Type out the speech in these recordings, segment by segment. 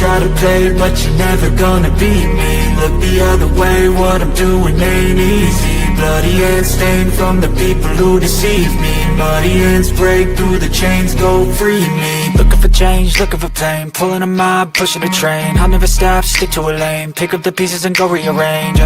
try to play, but you're never gonna beat me. Look the other way, what I'm doing ain't easy. Bloody hands stained from the people who deceive me. Muddy hands break through the chains, go free me. Looking for change, looking for pain, pulling a mob, pushing a train. I'll never stop, stick to a lane, pick up the pieces and go rearrange.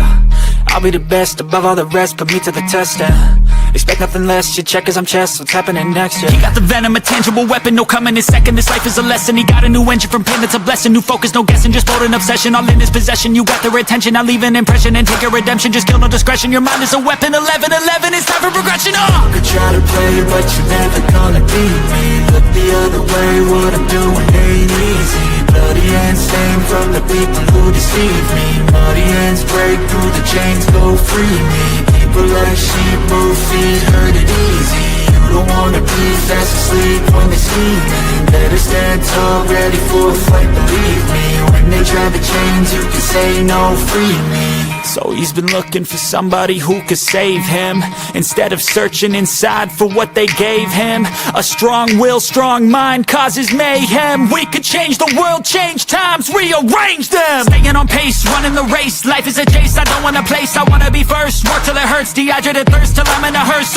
I'll be the best above all the rest, put me to the test and expect nothing less. You check as I'm chess, what's happening next? Yeah. He got the venom, a tangible weapon, no coming in second. This life is a lesson. He got a new engine from pain, that's a blessing. New focus, no guessing, just bold and obsession. All in his possession, you got their attention. I'll leave an impression and take your redemption. Just kill no discretion. Your mind is a weapon. 11-11, it's time for progression. You could try to play, but you're never gonna beat me. Look the other way, what I'm doing ain't easy. Bloody hands stained from the people who deceive me. Muddy hands break through the chains, go free me. People like sheep move feet, hurt it easy. You don't wanna be fast asleep when they scheming. Better stand tall, ready for a fight, believe me. When they try the chains, you can say no, free me. So he's been looking for somebody who could save him, instead of searching inside for what they gave him. A strong will, strong mind causes mayhem. We could change the world, change times, rearrange them. Staying on pace, running the race. Life is a chase, I don't want a place. I wanna be first, work till it hurts. Dehydrated thirst till I'm in a hearse.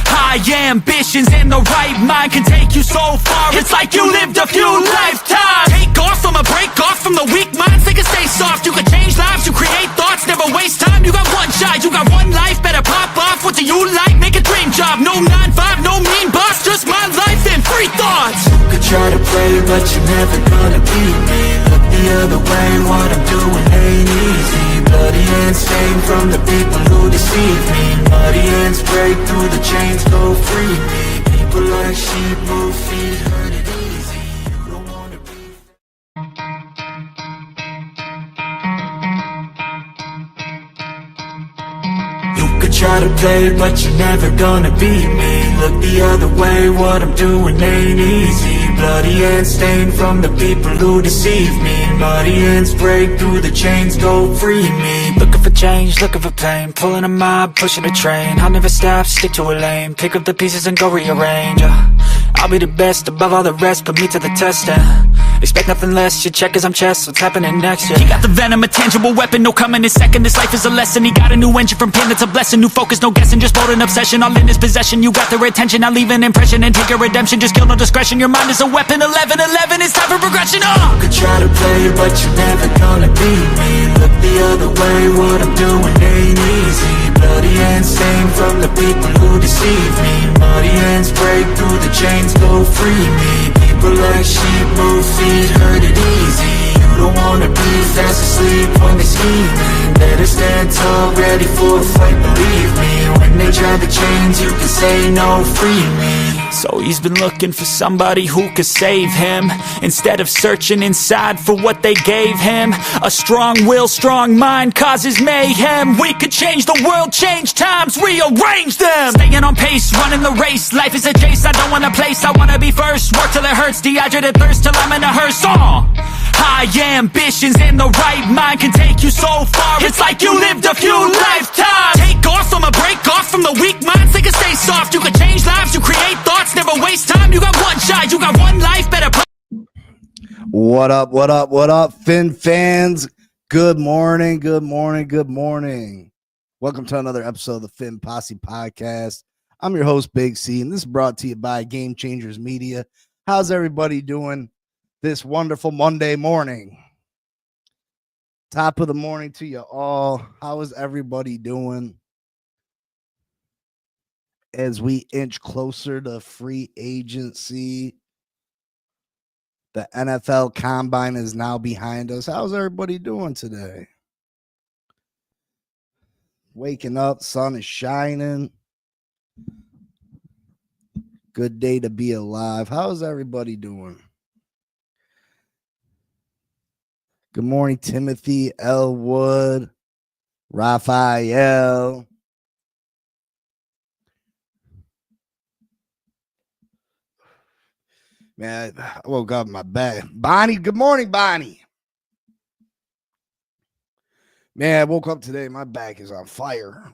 High ambitions and the right mind can take you so far. It's like you lived a few lifetimes. Take off from a break off from the weak minds. They can stay soft. You can change lives, you create thoughts. Never waste time, you got one shot. You got one life, better pop off. What do you like? Make a dream job. No 9-5, no mean boss. Just my life and free thoughts. You could try to play, but you're never gonna beat me. Look the other way, what I'm doing ain't easy. Bloody hands stained from the people who deceive me. Muddy hands break through the chains, go free me. People like sheep move feet, hurt it easy. You don't wanna be. You could try to play, but you're never gonna beat me. Look the other way, what I'm doing ain't easy. Bloody hands stained from the people who deceive me. Muddy hands break through the chains, go free me. Looking for change, looking for pain, pulling a mob, pushing a train. I'll never stop, stick to a lane, pick up the pieces and go rearrange. I'll be the best above all the rest, put me to the test and expect nothing less. You check as I'm chess, what's happening next? Yeah. He got the venom, a tangible weapon, no coming in second. This life is a lesson. He got a new engine from pain, that's a blessing. New focus, no guessing, just bold and obsession. All in his possession, you got their attention. I'll leave an impression and take your redemption. Just kill no discretion. Your mind is a weapon. 11-11, it's time for progression. You could try to play, but you're never gonna beat me. Look the other way, what I'm doing ain't easy. Bloody hands stained from the people who deceive me. Muddy hands break through the chains, go free me. People like sheep move feet, hurt it easy. You don't wanna be fast asleep when they scheming. Better stand tall, ready for a fight, believe me. When they try the chains, you can say no, free me. So he's been looking for somebody who could save him, instead of searching inside for what they gave him. A strong will, strong mind causes mayhem. We could change the world, change times, rearrange them. Staying on pace, running the race. Life is a chase, I don't want a place. I wanna be first, work till it hurts. Dehydrated thirst till I'm in a hearse. High ambitions and the right mind can take you so far. It's like you lived a few lifetimes. Take off from a break off from the weak minds. They can stay soft. You can change lives, you create thoughts. Never waste time. You got one shot. You got one life. Better. What up? What up? What up, Finn fans? Good morning. Good morning. Good morning. Welcome to another episode of the Finn Posse Podcast. I'm your host, Big C, and this is brought to you by Game Changers Media. How's everybody doing this wonderful Monday morning? Top of the morning to you all. How is everybody doing as we inch closer to free agency? The NFL Combine is now behind us. How's everybody doing today? Waking up, sun is shining. Good day to be alive. How's everybody doing? Good morning, Timothy, Elwood, Raphael. Man, I woke up in my bed. Bonnie, good morning, Bonnie. Man, I woke up today. My back is on fire.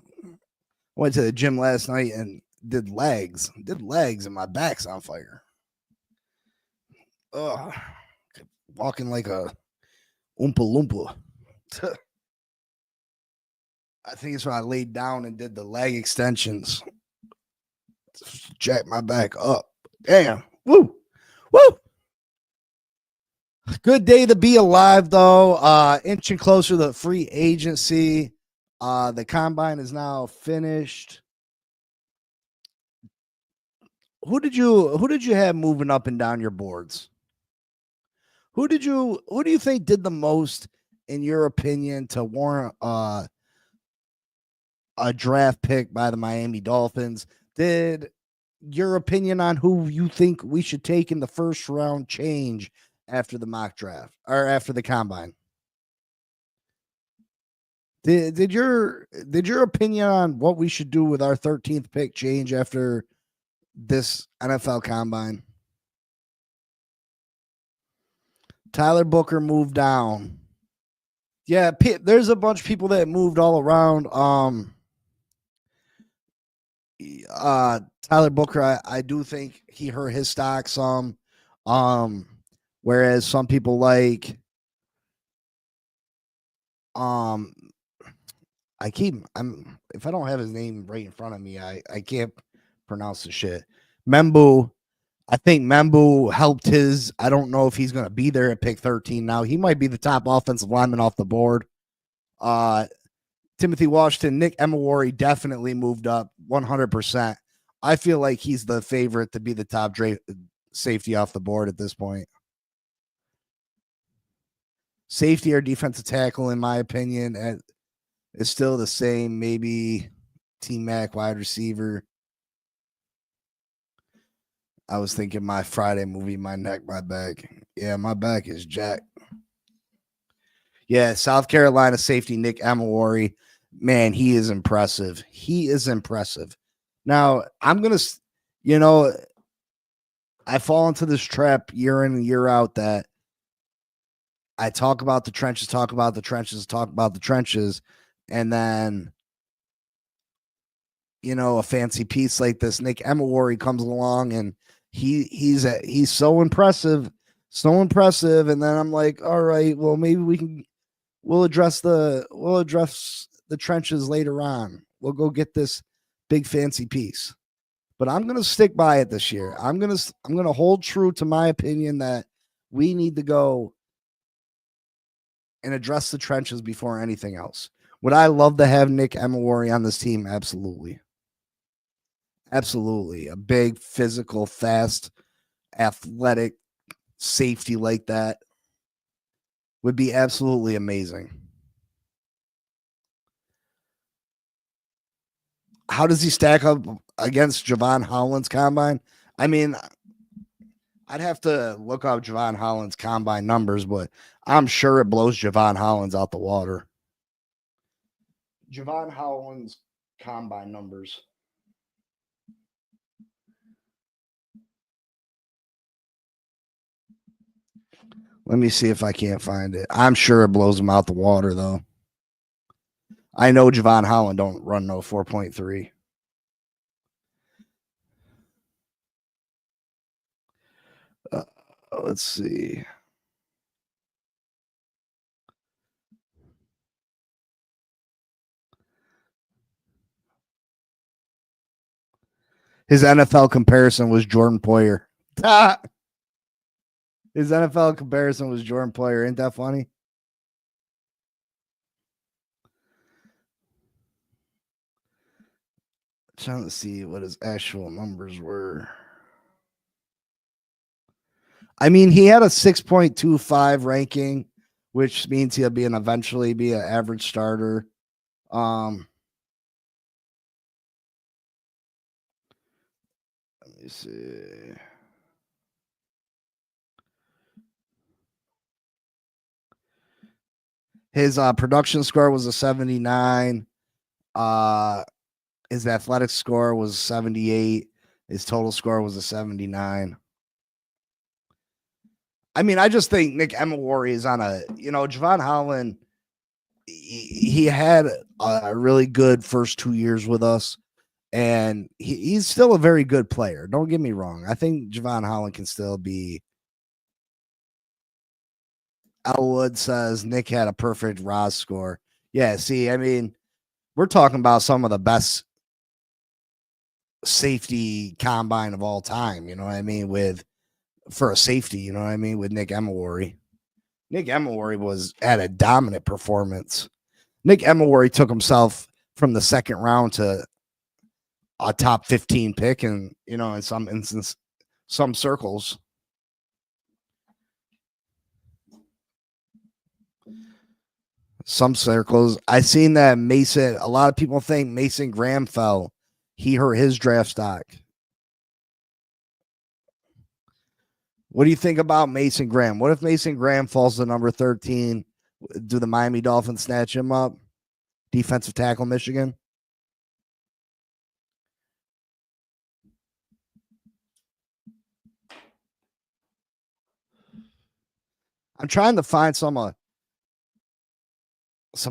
Went to the gym last night and did legs, and my back's on fire. Ugh. walking like a Oompa Loompa. I think it's when I laid down and did the leg extensions. Jack my back up. Damn. Woo. Woo. Good day to be alive, though. Inching closer to free agency. The combine is now finished. Who did you have moving up and down your boards? Who do you think did the most, in your opinion, to warrant a draft pick by the Miami Dolphins? Did your opinion on who you think we should take in the first round change after the mock draft or after the combine? Did your opinion on what we should do with our 13th pick change after this NFL combine? Tyler Booker moved down. Yeah, there's a bunch of people that moved all around. Tyler Booker, I do think he hurt his stock some. Whereas some people like if I don't have his name right in front of me, I can't pronounce the shit. Membu. I think Membu helped his. I don't know if he's going to be there at pick 13 now. He might be the top offensive lineman off the board. Timothy Washington, Nick Emawari definitely moved up 100%. I feel like he's the favorite to be the top safety off the board at this point. Safety or defensive tackle, in my opinion, is still the same. Maybe T-Mac, wide receiver. I was thinking my Friday movie, my neck, my back. Yeah, my back is jacked. Yeah, South Carolina safety Nick Emawari. Man, he is impressive. He is impressive. Now, I'm going to, I fall into this trap year in and year out that I talk about the trenches, and then, a fancy piece like this, Nick Emawari comes along and he's so impressive, and then I'm like, all right, well, maybe we'll address the trenches later on. We'll go get this big fancy piece. But I'm going to stick by it this year. I'm going to hold true to my opinion that we need to go and address the trenches before anything else. Would I love to have Nick Emawari on this team? Absolutely. Absolutely. A big, physical, fast, athletic safety like that would be absolutely amazing. How does he stack up against Javon Holland's combine? I mean, I'd have to look up Javon Holland's combine numbers, but I'm sure it blows Javon Holland's out the water. Javon Holland's combine numbers. Let me see if I can't find it. I'm sure it blows him out the water, though. I know Javon Holland don't run no 4.3. Let's see. His NFL comparison was Jordan Poyer. His NFL comparison was Jordan Poyer. Ain't that funny? Trying to see what his actual numbers were. I mean, he had a 6.25 ranking, which means he'll eventually be an average starter. Let me see. His production score was a 79. His athletic score was 78. His total score was a 79. I mean, I just think Nick Emawari is on Javon Holland. He had a really good first 2 years with us, and he's still a very good player. Don't get me wrong. I think Javon Holland can still be Elwood says Nick had a perfect Roz score. Yeah, see, I mean, we're talking about some of the best safety combine of all time. You know what I mean? For a safety, you know what I mean? With Nick Emery. Nick Emery had a dominant performance. Nick Emery took himself from the second round to a top 15 pick, and in some instance, some circles. Some circles. I seen that Mason. A lot of people think Mason Graham fell. He hurt his draft stock. What do you think about Mason Graham? What if Mason Graham falls to number 13? Do the Miami Dolphins snatch him up? Defensive tackle, Michigan. I'm trying to find some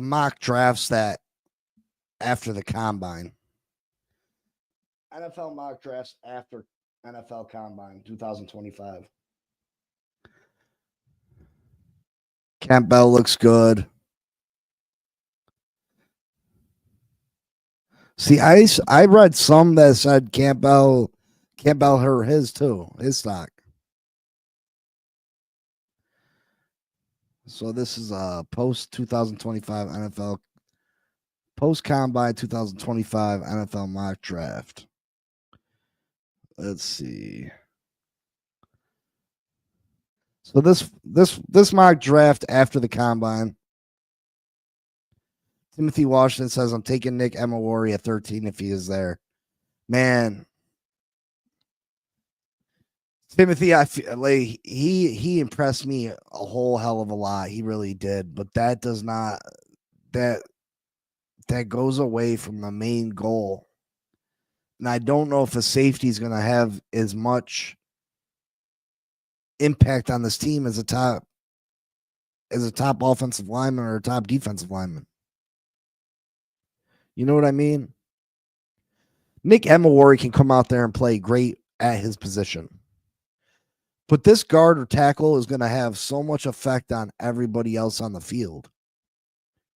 mock drafts that after the combine. NFL mock drafts after NFL combine 2025. Campbell looks good. See, I read some that said Campbell hurt his stock. So this is a post 2025 NFL post combine 2025 NFL mock draft. Let's see. So this mock draft after the combine. Timothy Washington says, I'm taking Nick Emery at 13 if he is there. Man, Timothy, I feel like he impressed me a whole hell of a lot. He really did, but that does not that goes away from the main goal. And I don't know if a safety is going to have as much impact on this team as a top offensive lineman or a top defensive lineman. You know what I mean? Nick Emery can come out there and play great at his position. But this guard or tackle is going to have so much effect on everybody else on the field.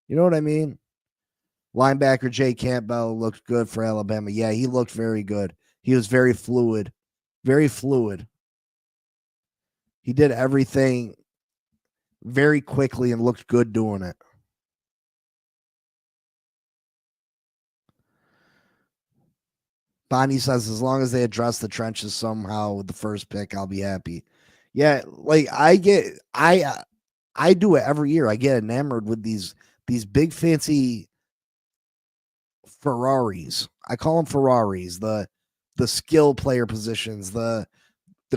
You know what I mean? Linebacker Jay Campbell looked good for Alabama. Yeah, he looked very good. He was very fluid. Very fluid. He did everything very quickly and looked good doing it. Bonnie says, as long as they address the trenches somehow with the first pick, I'll be happy. Yeah, like I do it every year. I get enamored with these big fancy Ferraris. I call them Ferraris. The skill player positions, the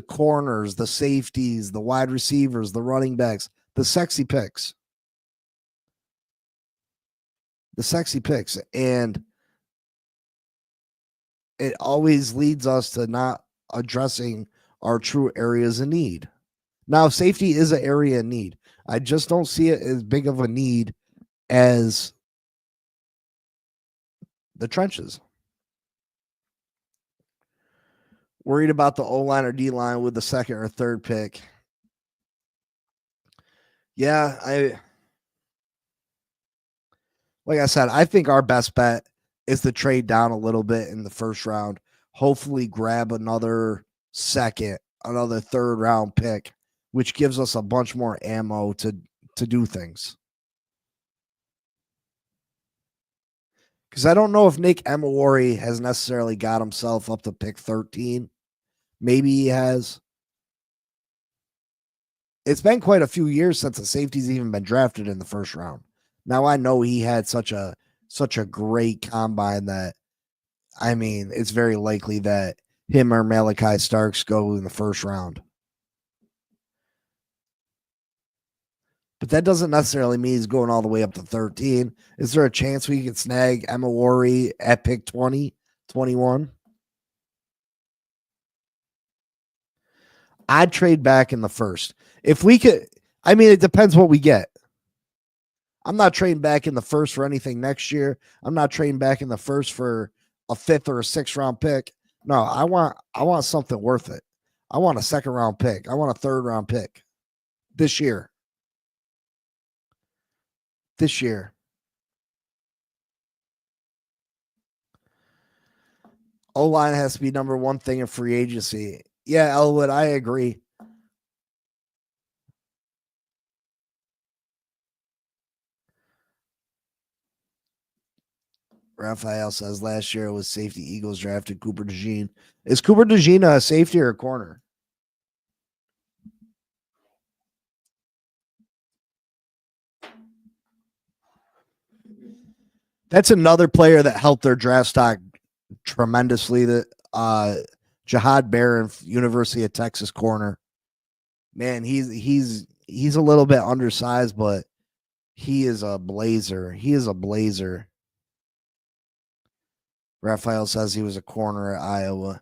corners, the safeties, the wide receivers, the running backs, the sexy picks. The sexy picks. And it always leads us to not addressing our true areas of need. Now, safety is an area of need. I just don't see it as big of a need as the trenches. Worried about the O-line or D-line with the second or third pick. Yeah, like I said, I think our best bet is to trade down a little bit in the first round. Hopefully grab another second, another third round pick, which gives us a bunch more ammo to do things. Because I don't know if Nick Emery has necessarily got himself up to pick 13. Maybe he has. It's been quite a few years since a safety's even been drafted in the first round. Now I know he had such a great combine that, I mean, it's very likely that him or Malachi Starks go in the first round. But that doesn't necessarily mean he's going all the way up to 13. Is there a chance we can snag Emery at pick 20, 21? I'd trade back in the first. If we could, I mean, it depends what we get. I'm not trading back in the first for anything next year. I'm not trading back in the first for a fifth or a sixth round pick. No, I want something worth it. I want a second round pick. I want a third round pick this year. this year. O-line has to be number one thing in free agency. Yeah, Elwood, I agree. Raphael says last year it was safety. Eagles drafted Cooper DeJean. Is Cooper DeJean a safety or a corner? That's another player that helped their draft stock tremendously. That Jahad Barron, University of Texas corner. Man, he's a little bit undersized, but he is a blazer. He is a blazer. Raphael says he was a corner at Iowa.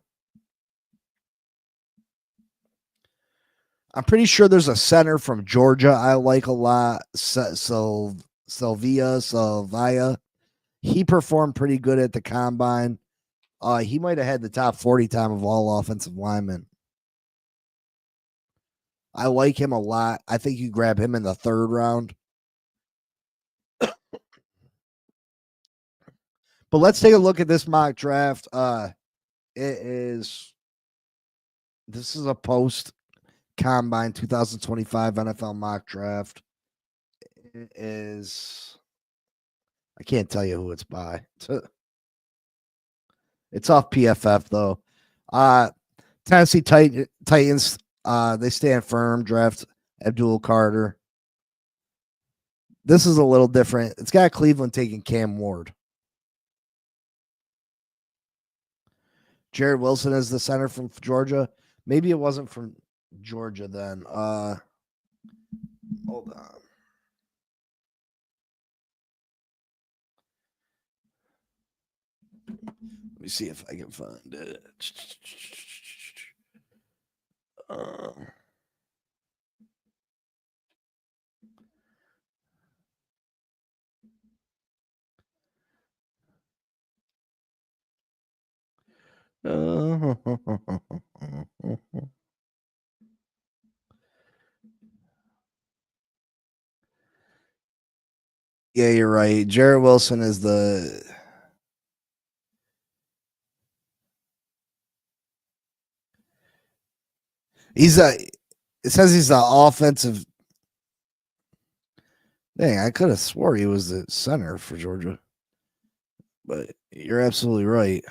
I'm pretty sure there's a center from Georgia I like a lot. Sylvia. He performed pretty good at the combine. He might have had the top 40 time of all offensive linemen. I like him a lot. I think you grab him in the third round. But let's take a look at this mock draft. This is a post combine 2025 NFL mock draft. It is, I can't tell you who it's by. It's off PFF though. Tennessee Titans, they stand firm. Draft Abdul Carter. This is a little different. It's got Cleveland taking Cam Ward. Jared Wilson is the center from Georgia. Maybe it wasn't from Georgia then. Hold on. Let me see if I can find it. Yeah, you're right. Jared Wilson is the. It says he's the offensive. Dang, I could have swore he was the center for Georgia. But you're absolutely right.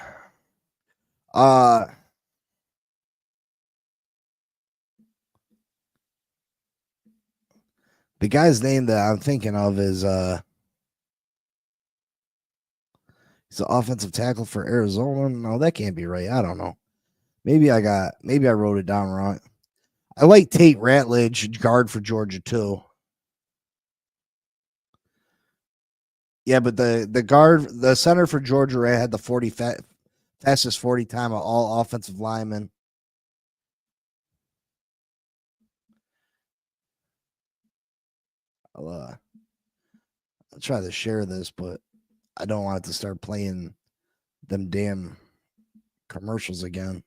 The guy's name that I'm thinking of is he's the offensive tackle for Arizona. No, that can't be right. I don't know. Maybe I wrote it down wrong. I like Tate Ratledge, guard for Georgia too. Yeah, but the center for Georgia had the fastest 40 time of all offensive linemen. I'll try to share this, but I don't want it to start playing them damn commercials again.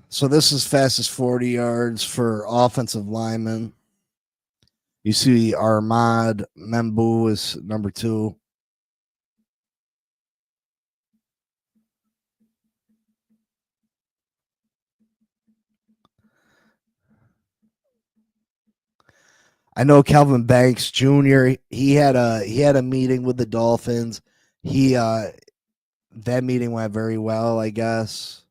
So this is fastest 40 yards for offensive linemen. You see Ahmad Membu is number 2. I know Kelvin Banks Jr. He had a meeting with the Dolphins. That meeting went very well, I guess.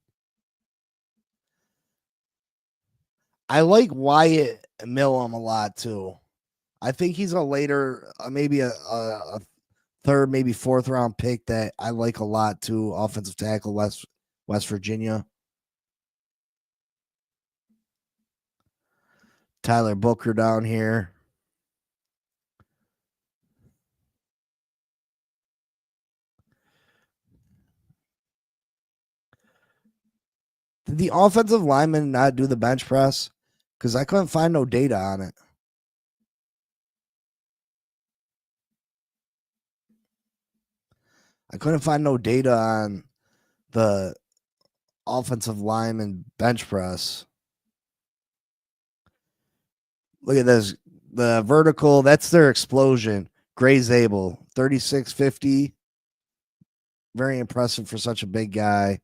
I like Wyatt Millam a lot too. I think he's a later, maybe a third, maybe fourth round pick that I like a lot too. Offensive tackle, West Virginia. Tyler Booker down here. Did the offensive lineman not do the bench press? Because I couldn't find no data on it. I couldn't find no data on the offensive lineman bench press. Look at this. The vertical, that's their explosion. Gray Zabel, 3650. Very impressive for such a big guy.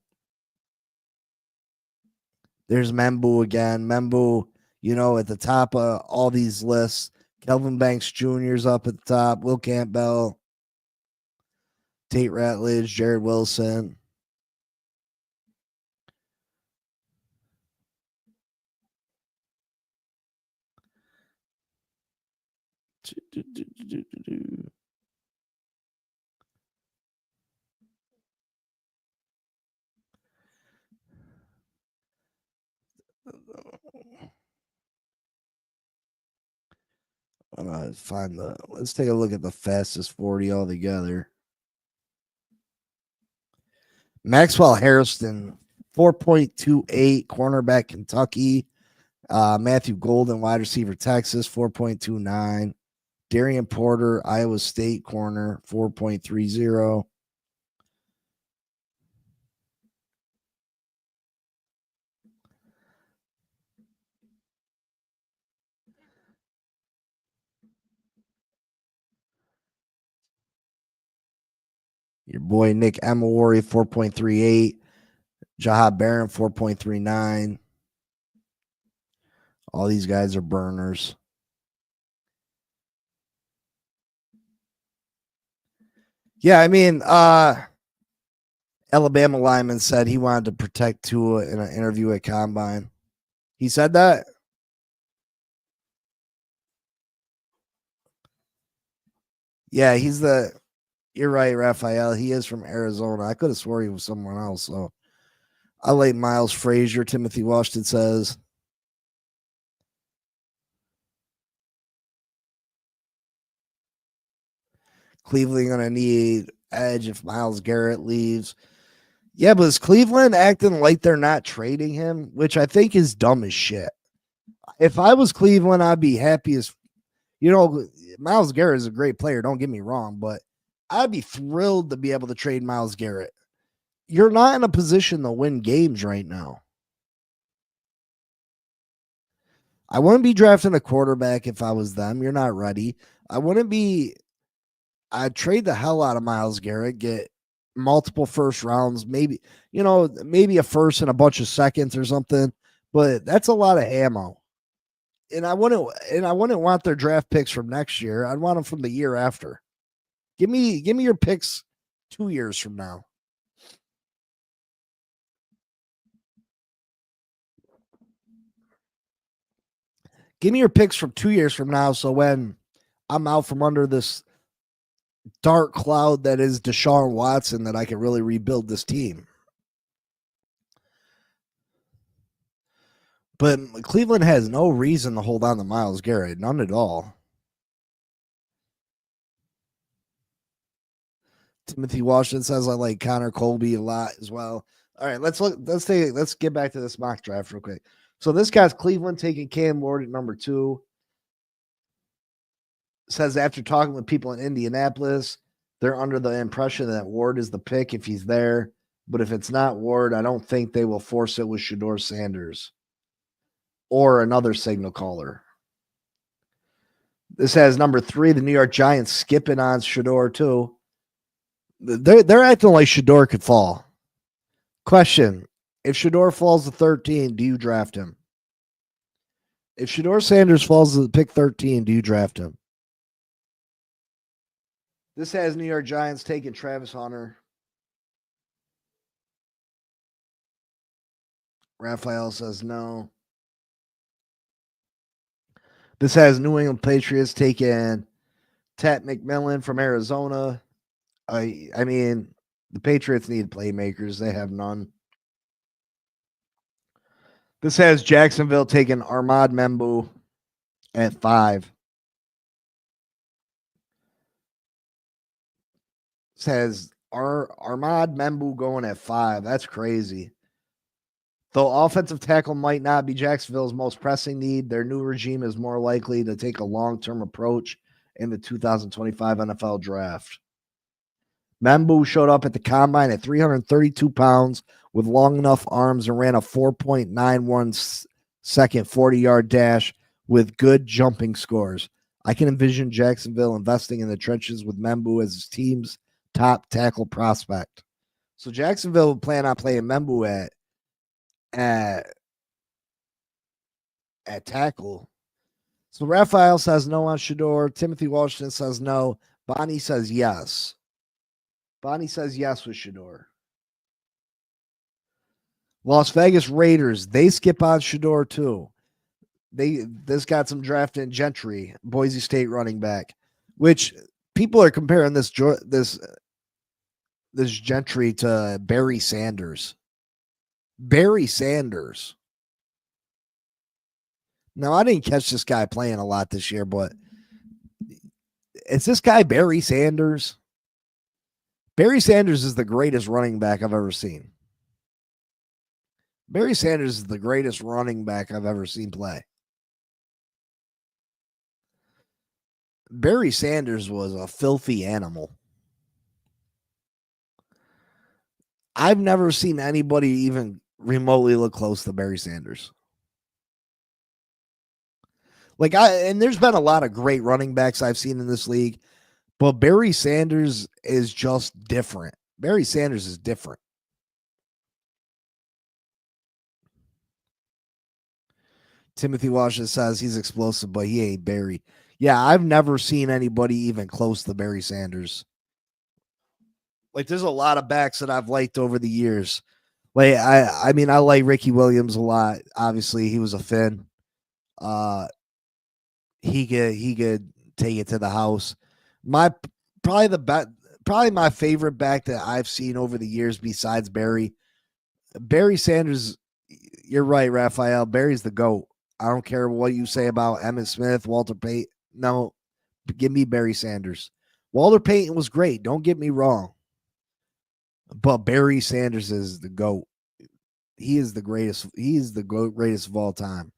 There's Membu again. Membu, at the top of all these lists. Kelvin Banks Jr.'s up at the top. Will Campbell, Tate Ratledge, Jared Wilson. Let's take a look at the fastest 40 altogether. Maxwell Harrison, 4.28, cornerback, Kentucky. Matthew Golden, wide receiver, Texas, 4.29. Darian Porter, Iowa State corner, 4.30. Your boy Nick Emawari, 4.38. Jahad Barron, 4.39. All these guys are burners. Yeah, I mean, Alabama lineman said he wanted to protect Tua in an interview at Combine. He said that? Yeah, you're right, Raphael. He is from Arizona. I could have swore he was someone else. So I like Miles Frazier, Timothy Washington says. Cleveland going to need edge if Myles Garrett leaves. Yeah, but is Cleveland acting like they're not trading him, which I think is dumb as shit. If I was Cleveland, I'd be happy as, Myles Garrett is a great player. Don't get me wrong, but I'd be thrilled to be able to trade Myles Garrett. You're not in a position to win games right now. I wouldn't be drafting a quarterback if I was them. You're not ready. I'd trade the hell out of Myles Garrett, get multiple first rounds, maybe a first and a bunch of seconds or something, but that's a lot of ammo. And I wouldn't want their draft picks from next year. I'd want them from the year after. Give me your picks 2 years from now. Give me your picks from 2 years from now. So when I'm out from under this dark cloud that is Deshaun Watson, that I can really rebuild this team. But Cleveland has no reason to hold on to Myles Garrett. None at all. Timothy Washington says I like Connor Colby a lot as well. All right, let's get back to this mock draft real quick. So this guy's Cleveland taking Cam Ward at number 2. Says after talking with people in Indianapolis, they're under the impression that Ward is the pick if he's there. But if it's not Ward, I don't think they will force it with Shedeur Sanders or another signal caller. This has number 3, the New York Giants skipping on Shedeur too. They're acting like Shedeur could fall. Question: if Shedeur falls to 13, do you draft him? If Shedeur Sanders falls to pick 13, do you draft him? This has New York Giants taking Travis Hunter. Raphael says no. This has New England Patriots taking Tat McMillan from Arizona. I mean, the Patriots need playmakers. They have none. This has Jacksonville taking Ahmad Membu at 5. This has Ahmad Membu going at 5. That's crazy. Though offensive tackle might not be Jacksonville's most pressing need, their new regime is more likely to take a long-term approach in the 2025 NFL draft. Membu showed up at the combine at 332 pounds with long enough arms and ran a 4.91 second 40-yard dash with good jumping scores. I can envision Jacksonville investing in the trenches with Membu as his team's top tackle prospect. So Jacksonville will plan on playing Membu at tackle. So Raphael says no on Shador. Timothy Washington says no. Bonnie says yes. Bonnie says yes with Shador. Las Vegas Raiders, they skip on Shador too. This got some drafting Gentry, Boise State running back, which people are comparing this Gentry to Barry Sanders. Barry Sanders. Now, I didn't catch this guy playing a lot this year, but is this guy Barry Sanders? Barry Sanders is the greatest running back I've ever seen. Barry Sanders is the greatest running back I've ever seen play. Barry Sanders was a filthy animal. I've never seen anybody even remotely look close to Barry Sanders. And there's been a lot of great running backs I've seen in this league, but Barry Sanders is just different. Barry Sanders is different. Timothy Washington says he's explosive, but he ain't Barry. Yeah, I've never seen anybody even close to Barry Sanders. There's a lot of backs that I've liked over the years. I mean, I like Ricky Williams a lot. Obviously, he was a Finn. He could take it to the house. Probably my favorite back that I've seen over the years besides Barry Sanders. You're right, Raphael. Barry's the GOAT. I don't care what you say about Emmitt Smith, Walter Payton. No, give me Barry Sanders. Walter Payton was great. Don't get me wrong. But Barry Sanders is the GOAT. He is the greatest. He is the greatest of all time.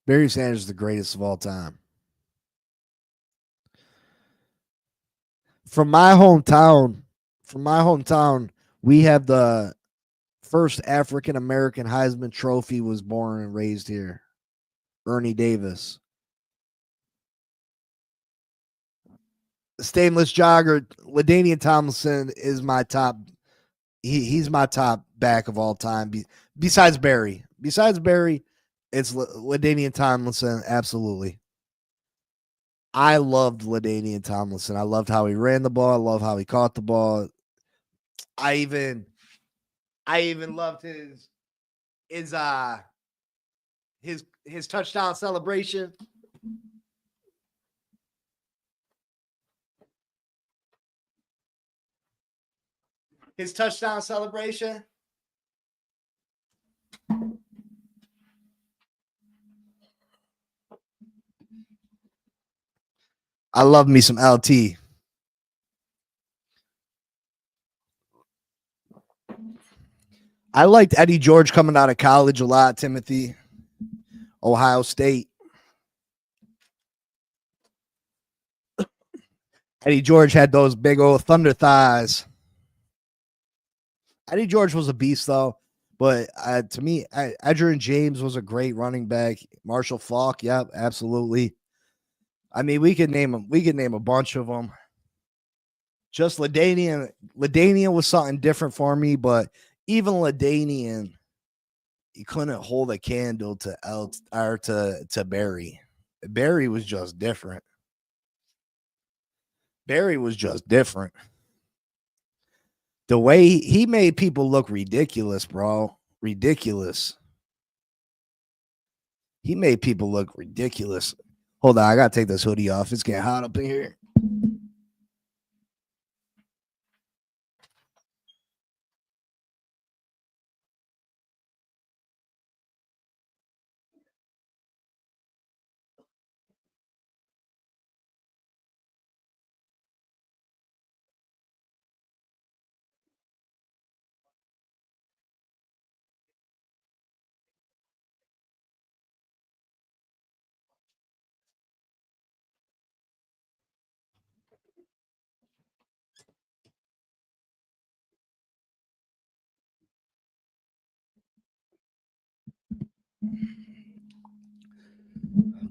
Barry Sanders is the greatest of all time. From my hometown, we have the first African American Heisman Trophy was born and raised here. Ernie Davis. Stainless Jogger, LaDainian Tomlinson is my top. He's my top back of all time. Besides Barry. It's LaDainian Tomlinson. Absolutely. I loved LaDainian Tomlinson. I loved how he ran the ball. I love how he caught the ball. I even loved his touchdown celebration. His touchdown celebration. I love me some LT. I liked Eddie George coming out of college a lot, Timothy. Ohio State. Eddie George had those big old thunder thighs. Eddie George was a beast, though. But to me, Edgerrin James was a great running back. Marshall Faulk, yep, absolutely. I mean, we could name them. We could name a bunch of them. Just LaDainian was something different for me, but even LaDainian, he couldn't hold a candle to Barry. Barry was just different. Barry was just different. The way he made people look ridiculous, bro. Ridiculous. He made people look ridiculous. Hold on, I gotta take this hoodie off. It's getting hot up in here.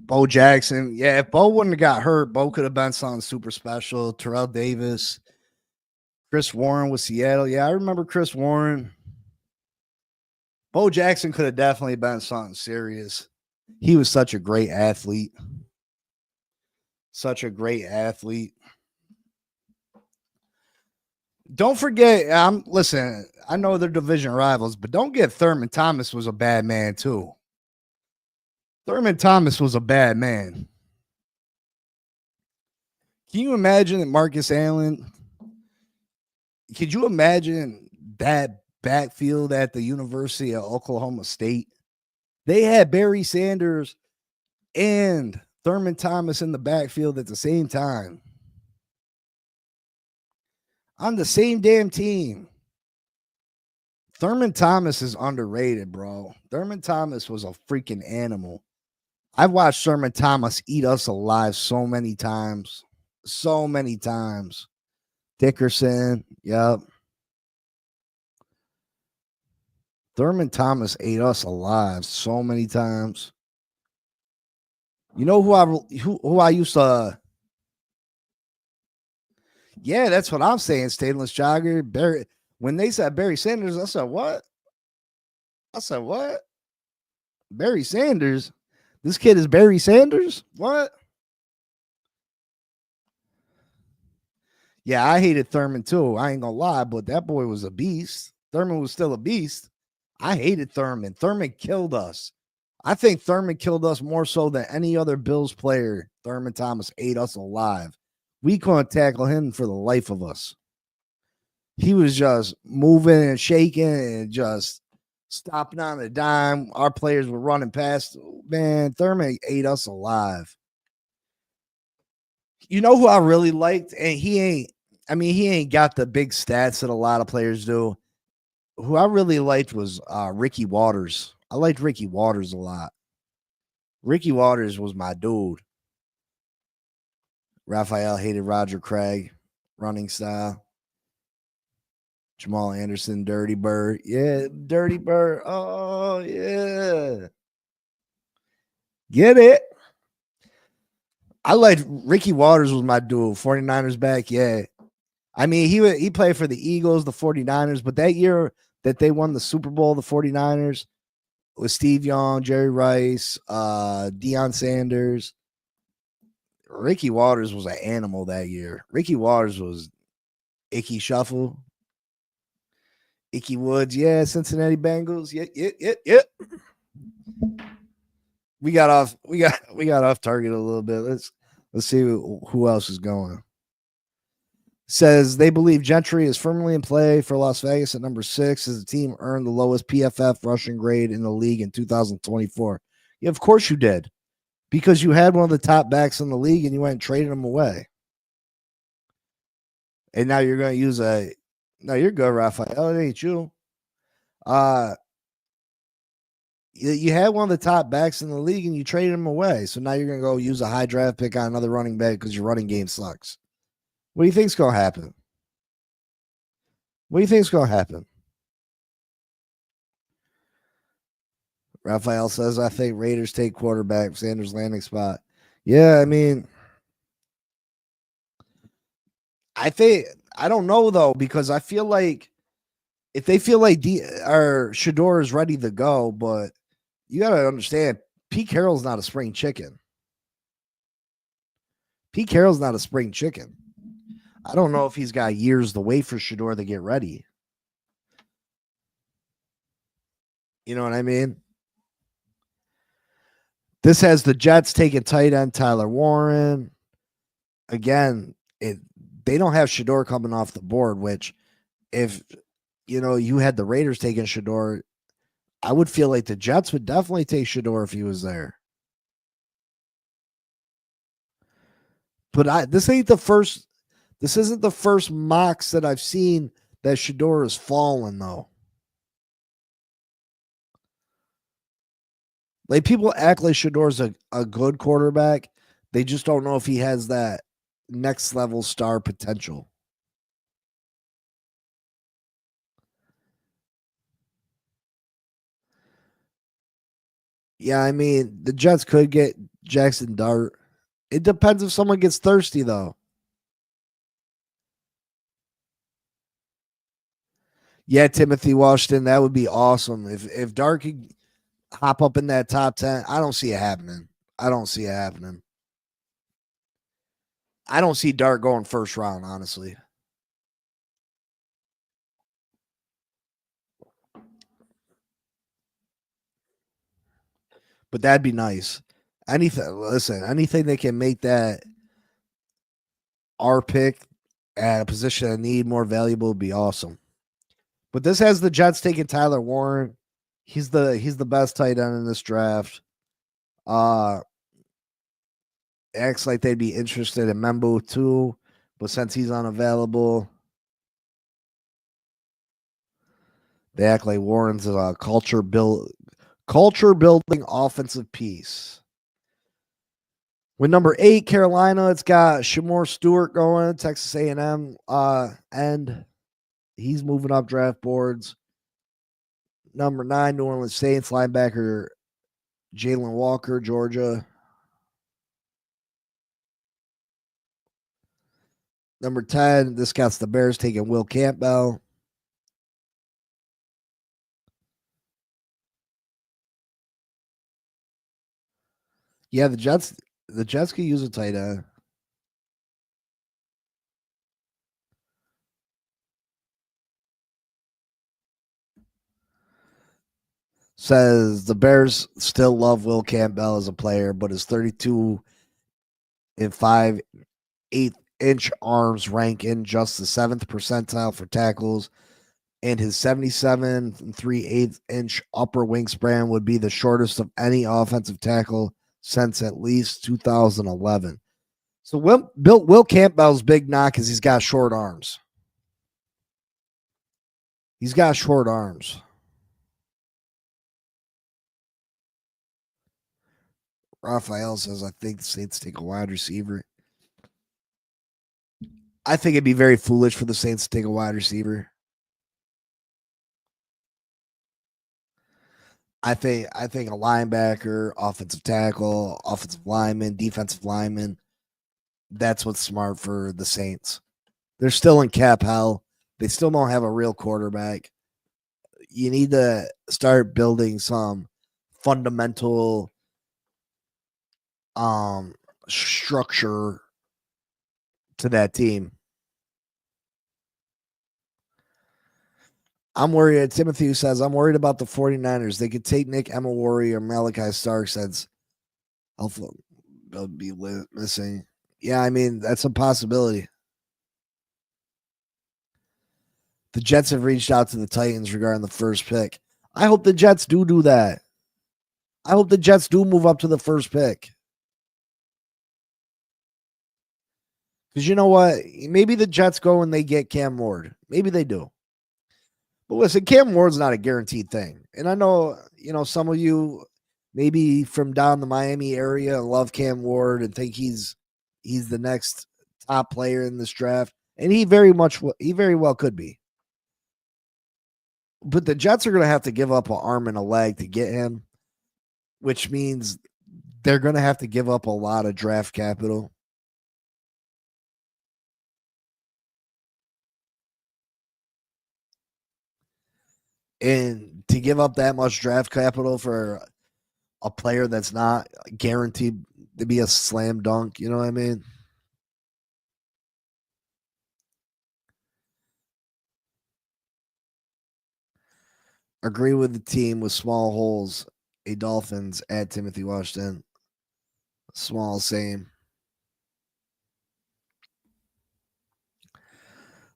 Bo Jackson. Yeah, if Bo wouldn't have got hurt, Bo could have been something super special. Terrell Davis, Chris Warren with Seattle. Yeah, I remember Chris Warren. Bo Jackson could have definitely been something serious. He was such a great athlete. Such a great athlete. Don't forget, listen, I know they're division rivals, but don't get Thurman Thomas was a bad man too. Thurman Thomas was a bad man. Can you imagine that Marcus Allen? Could you imagine that backfield at the University of Oklahoma State? They had Barry Sanders and Thurman Thomas in the backfield at the same time. On the same damn team. Thurman Thomas is underrated, bro. Thurman Thomas was a freaking animal. I've watched Thurman Thomas eat us alive so many times. So many times. Dickerson, yep. Thurman Thomas ate us alive so many times. You know who I used to yeah, that's what I'm saying. Stainless Jogger, Barry. When they said Barry Sanders, I said, what? I said, what? Barry Sanders? This kid is Barry Sanders? What? Yeah, I hated Thurman too. I ain't gonna lie, but that boy was a beast. Thurman was still a beast. I hated Thurman. Thurman killed us. I think Thurman killed us more so than any other Bills player. Thurman Thomas ate us alive. We couldn't tackle him for the life of us. He was just moving and shaking and just stopping on a dime. Our players were running past. Man, Thurman ate us alive. You know who I really liked? And he ain't got the big stats that a lot of players do. Who I really liked was Ricky Waters. I liked Ricky Waters a lot. Ricky Waters was my dude. Raphael hated Roger Craig, running style. Jamal Anderson, Dirty Bird. Yeah, Dirty Bird. Oh, yeah. Get it? I liked Ricky Waters was my dude. 49ers back, yeah. I mean, he played for the Eagles, the 49ers, but that year that they won the Super Bowl, the 49ers, with Steve Young, Jerry Rice, Deion Sanders. Ricky Waters was an animal that year. Ricky Waters was Icky Shuffle. Icky Woods, yeah, Cincinnati Bengals. Yep. We got off target a little bit. Let's see who else is going. Says they believe Gentry is firmly in play for Las Vegas at number 6 as the team earned the lowest PFF rushing grade in the league in 2024. Yeah, of course you did. Because you had one of the top backs in the league and you went and traded him away. And now you're going to use no, you're good, Raphael. It ain't you. You had one of the top backs in the league and you traded him away. So now you're going to go use a high draft pick on another running back because your running game sucks. What do you think's going to happen? What do you think's going to happen? Raphael says, I think Raiders take quarterback, Sanders landing spot. Yeah, I mean, I don't know though, because I feel like if they feel like Shador is ready to go, but you got to understand, Pete Carroll's not a spring chicken. Pete Carroll's not a spring chicken. I don't know if he's got years to wait for Shador to get ready. You know what I mean? This has the Jets taking tight end Tyler Warren. Again, they don't have Shador coming off the board, which if you had the Raiders taking Shador, I would feel like the Jets would definitely take Shador if he was there. But this isn't the first mocks that I've seen that Shador has fallen, though. Like, people act like Shador's a good quarterback. They just don't know if he has that next level star potential. Yeah, I mean, the Jets could get Jackson Dart. It depends if someone gets thirsty, though. Yeah, Timothy Washington, that would be awesome. If Dart could hop up in that top 10, I don't see it happening. I don't see it happening. I don't see Dart going first round, honestly. But that'd be nice. Anything that can make that our pick at a position of need more valuable would be awesome. But this has the Jets taking Tyler Warren. He's the best tight end in this draft. Acts like they'd be interested in Membo too, but since he's unavailable, they act like Warren's a culture building offensive piece. With number 8, Carolina, it's got Shamor Stewart going, Texas A&M, and he's moving up draft boards. Number 9, New Orleans Saints linebacker Jalen Walker, Georgia. Number 10, this got the Bears taking Will Campbell. Yeah, the Jets could use a tight end. Says the Bears still love Will Campbell as a player, but his 32 and 5/8-inch arms rank in just the 7th percentile for tackles, and his 77 and 3/8-inch upper wingspan would be the shortest of any offensive tackle since at least 2011. So Will Campbell's big knock is he's got short arms. He's got short arms. Raphael says, I think the Saints take a wide receiver. I think it'd be very foolish for the Saints to take a wide receiver. I think a linebacker, offensive tackle, offensive lineman, defensive lineman. That's what's smart for the Saints. They're still in cap hell. They still don't have a real quarterback. You need to start building some fundamental structure to that team. I'm worried. Timothy says, I'm worried about the 49ers. They could take Nick Emawari or Malachi Stark since they'll be missing. Yeah, I mean, that's a possibility. The Jets have reached out to the Titans regarding the first pick. I hope the Jets do that. I hope the Jets do move up to the first pick. Because you know what? Maybe the Jets go and they get Cam Ward. Maybe they do. But listen, Cam Ward's not a guaranteed thing. And I know, some of you maybe from down the Miami area love Cam Ward and think he's the next top player in this draft. And he very well could be. But the Jets are going to have to give up an arm and a leg to get him, which means they're going to have to give up a lot of draft capital. And to give up that much draft capital for a player that's not guaranteed to be a slam dunk, you know what I mean? Agree with the team with small holes. A Dolphins at Timothy Washington. Small, same.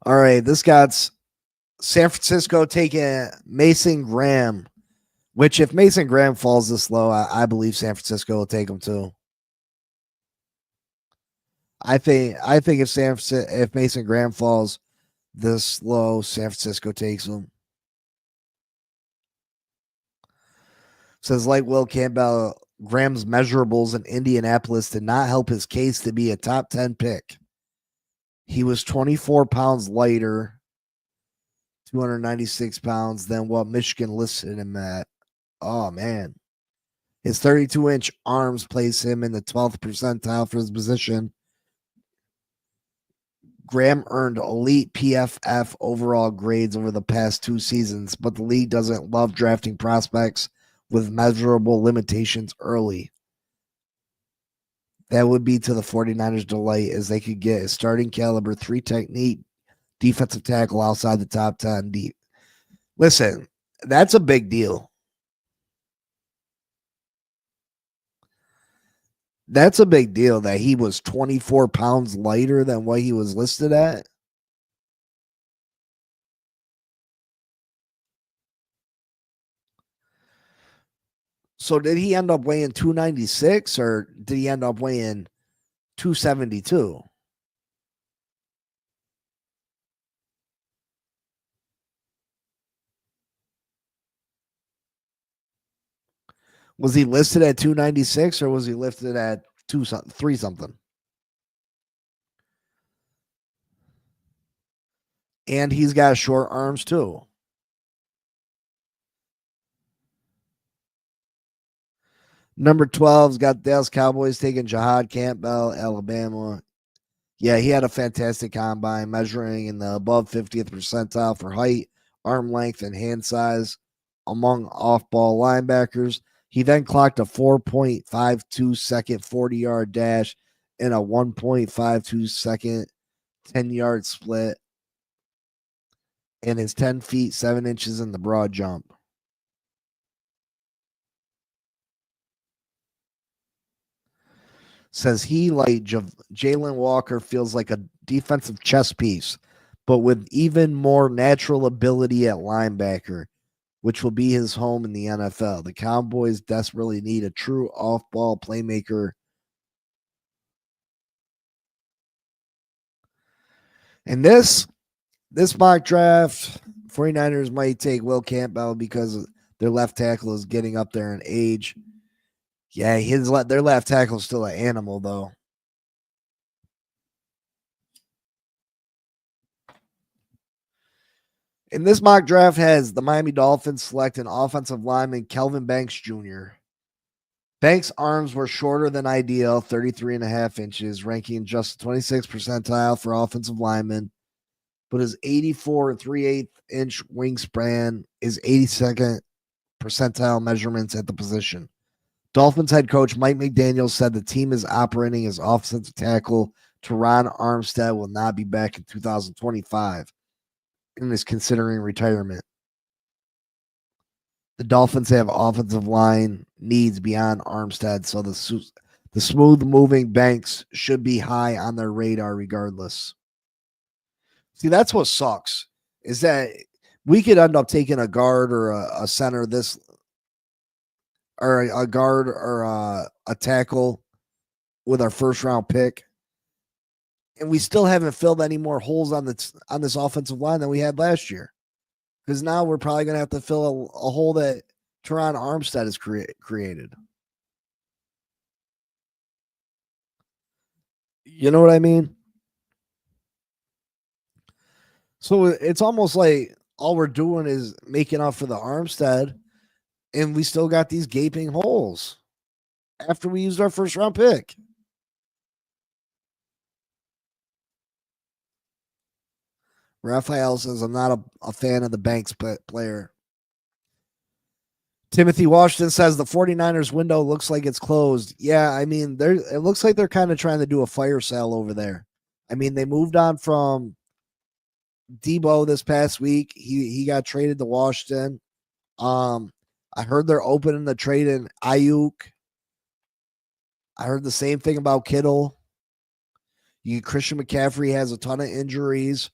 All right, this got San Francisco taking Mason Graham, which if Mason Graham falls this low, I believe San Francisco will take him too. I think if Mason Graham falls this low, San Francisco takes him. Says like Will Campbell, Graham's measurables in Indianapolis did not help his case to be a top 10 pick. He was 24 pounds lighter, 296 pounds than what Michigan listed him at. Oh, man. His 32-inch arms place him in the 12th percentile for his position. Graham earned elite PFF overall grades over the past 2 seasons, but the league doesn't love drafting prospects with measurable limitations early. That would be to the 49ers' delight, as they could get a starting caliber 3 technique defensive tackle outside the top 10 deep. Listen, that's a big deal. That's a big deal that he was 24 pounds lighter than what he was listed at. So did he end up weighing 296 or did he end up weighing 272? Was he listed at 296 or was he listed at 3 something? And he's got short arms too. Number 12's got Dallas Cowboys taking Jahad Campbell, Alabama. Yeah, he had a fantastic combine, measuring in the above 50th percentile for height, arm length, and hand size among off-ball linebackers. He then clocked a 4.52 second 40-yard dash and a 1.52 second 10-yard split, and his 10 feet 7 inches in the broad jump. Says he, like Jalen Walker, feels like a defensive chess piece, but with even more natural ability at linebacker, which will be his home in the NFL. The Cowboys desperately need a true off-ball playmaker. And this mock draft, 49ers might take Will Campbell because their left tackle is getting up there in age. Yeah, their left tackle is still an animal, though. And this mock draft has the Miami Dolphins selecting offensive lineman Kelvin Banks Jr. Banks' arms were shorter than ideal, 33.5 inches, ranking just 26th percentile for offensive linemen, but his 84 and 3/8 inch wingspan is 82nd percentile measurements at the position. Dolphins head coach Mike McDaniel said the team is operating as offensive tackle. Teron Armstead will not be back in 2025 and is considering retirement. The Dolphins have offensive line needs beyond Armstead, so the smooth-moving Banks should be high on their radar regardless. See, that's what sucks, is that we could end up taking a guard or a center or a guard or a tackle with our first-round pick, and we still haven't filled any more holes on this offensive line than we had last year. Because now we're probably going to have to fill a hole that Teron Armstead has created. You know what I mean? So it's almost like all we're doing is making up for the Armstead, and we still got these gaping holes after we used our first round pick. Raphael says, I'm not a fan of the Banks player. Timothy Washington says the 49ers window looks like it's closed. Yeah, I mean, it looks like they're kind of trying to do a fire sale over there. I mean, they moved on from Debo this past week. He got traded to Washington. I heard they're opening the trade in Ayuk. I heard the same thing about Kittle. Christian McCaffrey has a ton of injuries.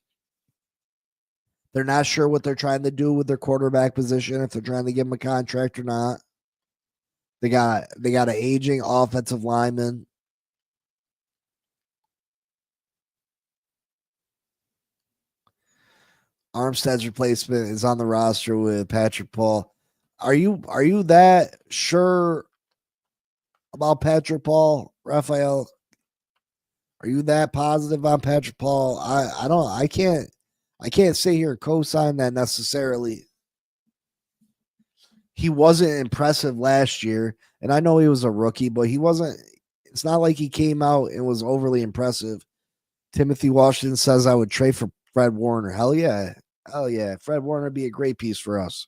They're not sure what they're trying to do with their quarterback position, if they're trying to give him a contract or not. They got an aging offensive lineman. Armstead's replacement is on the roster with Patrick Paul. Are you that sure about Patrick Paul, Raphael? Are you that positive on Patrick Paul? I can't sit here and co-sign that necessarily. he wasn't impressive last year. And I know he was a rookie, but he wasn't. It's not like he came out and was overly impressive. Timothy Washington says I would trade for Fred Warner. Hell yeah. Hell yeah. Fred Warner would be a great piece for us.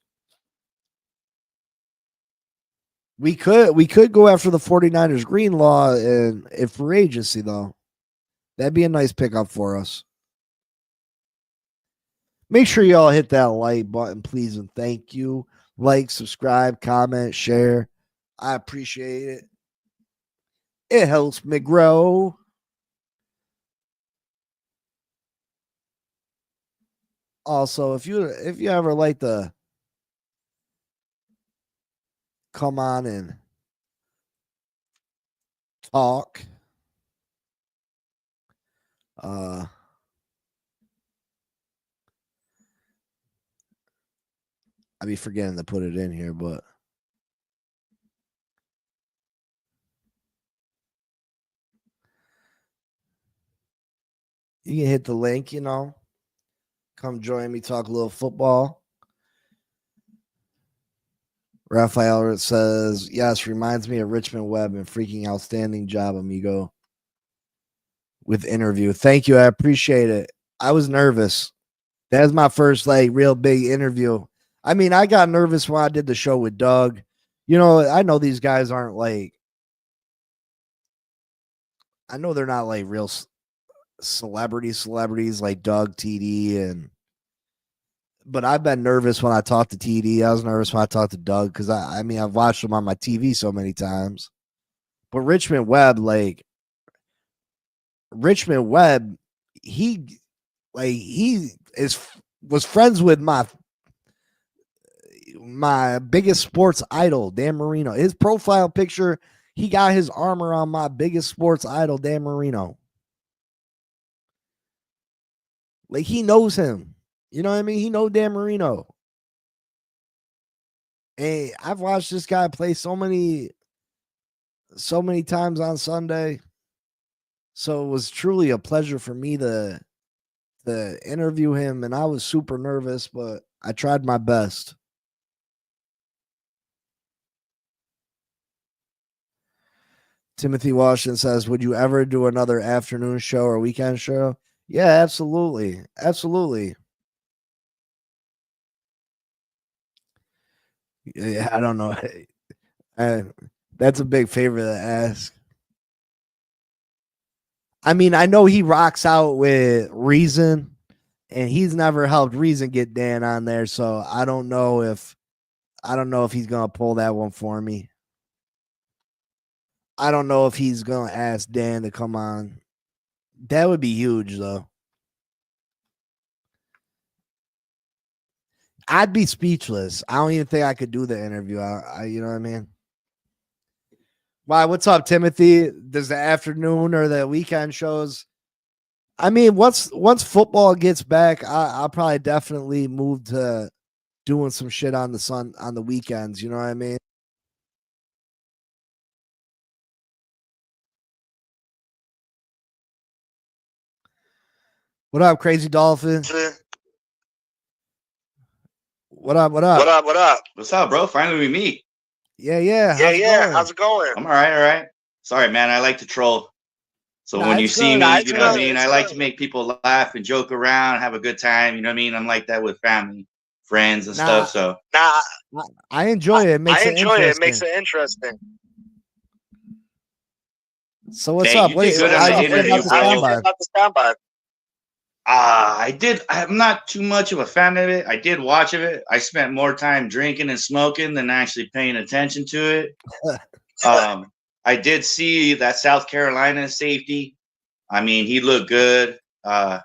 We could go after the 49ers Greenlaw and if free agency, though. That'd be a nice pickup for us. Make sure y'all hit that like button, please, and thank you. Like, subscribe, comment, share. I appreciate it. It helps me grow. Also, if you ever like to come on and talk, I be forgetting to put it in here, but you can hit the link, come join me, talk a little football. Raphael says, yes, reminds me of Richmond Webb and freaking outstanding job, amigo, with interview. Thank you. I appreciate it. I was nervous. That's my first real big interview. I mean, I got nervous when I did the show with Doug. I know these guys aren't I know they're not real celebrities like Doug, TD, but I've been nervous when I talked to TD. I was nervous when I talked to Doug because I mean I've watched them on my TV so many times. But Richmond Webb, he was friends with my biggest sports idol, Dan Marino. His profile picture, he got his arm around my biggest sports idol, Dan Marino. He knows him. You know what I mean? He knows Dan Marino. Hey, I've watched this guy play so many times on Sunday. So it was truly a pleasure for me to interview him, and I was super nervous, but I tried my best. Timothy Washington says, would you ever do another afternoon show or weekend show? Yeah, absolutely. Absolutely. Yeah, I don't know. That's a big favor to ask. I mean, I know he rocks out with Reason, and he's never helped Reason get Dan on there, so I don't know if he's gonna pull that one for me. I don't know if he's gonna ask Dan to come on. That would be huge, though. I'd be speechless. I don't even think I could do the interview. You know what I mean? Why? What's up, Timothy? Does the afternoon or the weekend shows? I mean, once football gets back, I'll probably definitely move to doing some shit on the weekends. You know what I mean? What up, Crazy Dolphin? What up? What up? What up? What up? What's up, bro? Finally we meet. Yeah. How's it going? I'm all right. Sorry, man. I like to troll. So when you see me, you know what I mean? I like to make people laugh and joke around, have a good time. You know what I mean? I'm like that with family, friends, and stuff. So I enjoy it. It makes it interesting. So what's up? What about the soundbite? I'm not too much of a fan of it. I did watch of it. I spent more time drinking and smoking than actually paying attention to it. I did see that South Carolina safety. I mean, he looked good. I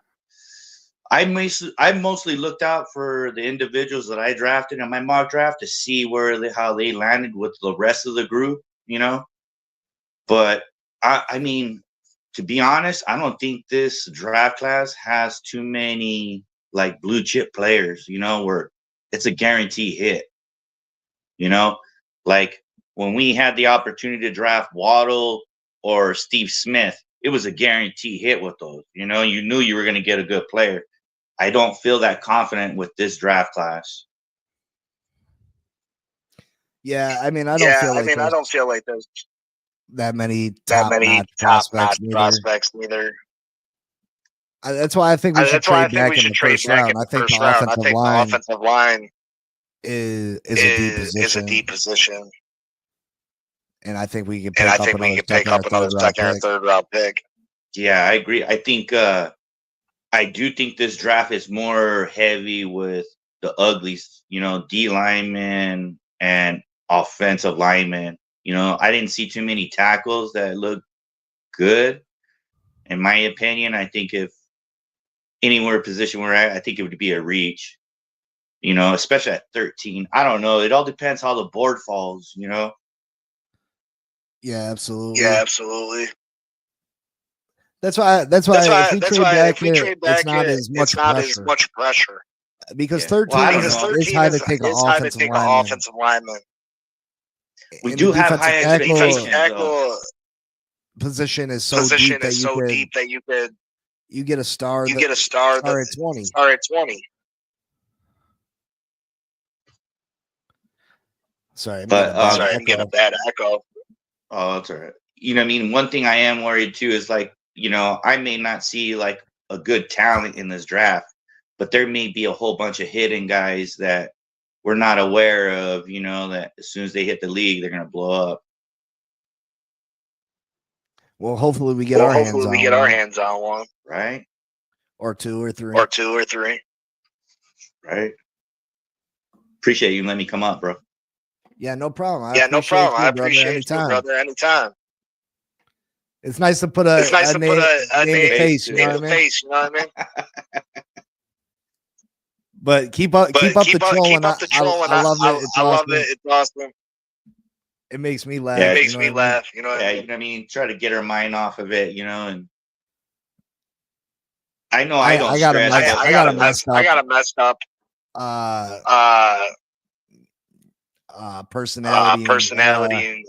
mostly looked out for the individuals that I drafted in my mock draft to see how they landed with the rest of the group, But I mean, to be honest, I don't think this draft class has too many blue chip players, where it's a guarantee hit. When we had the opportunity to draft Waddle or Steve Smith, it was a guarantee hit with those. You knew you were going to get a good player. I don't feel that confident with this draft class. Yeah, I mean, I don't feel like there's that many that many top-notch top-notch prospects either. prospects neither. That's why I think we should That's why I trade think back we in should the trade first back round. in I the think the first round. I offensive think the line offensive line is a deep is a deep position, position, and I think we can and I pick up think we another can pick second or up another third round second or pick. third round pick. Yeah, I agree. I think I do think this draft is more heavy with the uglies, D linemen and offensive linemen. I didn't see too many tackles that look good. In my opinion, I think if anywhere position we're at, I think it would be a reach, especially at 13. I don't know. It all depends how the board falls. Yeah, absolutely. Yeah, absolutely. That's why if we trade back, it's not as much pressure. Because Yeah. 13 Well, I don't is know. it's high to take an offensive lineman. We And do the have high expectations. Tackle position is so deep that you get a star. You get a star at 20. Star at 20. Sorry, But, I'm getting a bad echo. Oh, that's all right. You know what I mean? One thing I am worried too is like, I may not see like a good talent in this draft, but there may be a whole bunch of hidden guys that we're not aware of, that as soon as they hit the league, they're going to blow up. Well, hopefully we get our hands on one. Right? Or two or three. Right? Appreciate you letting me come up, bro. Yeah, no problem. I appreciate you, brother, anytime. It's nice to put a name to face, you know what I mean? But keep up the trolling. I love it. It's awesome. It's awesome. It makes me laugh. Yeah, it makes me laugh. You know what Yeah, you know what I mean? Try to get her mind off of it, and I know I don't stress. I got a messed up. Personality.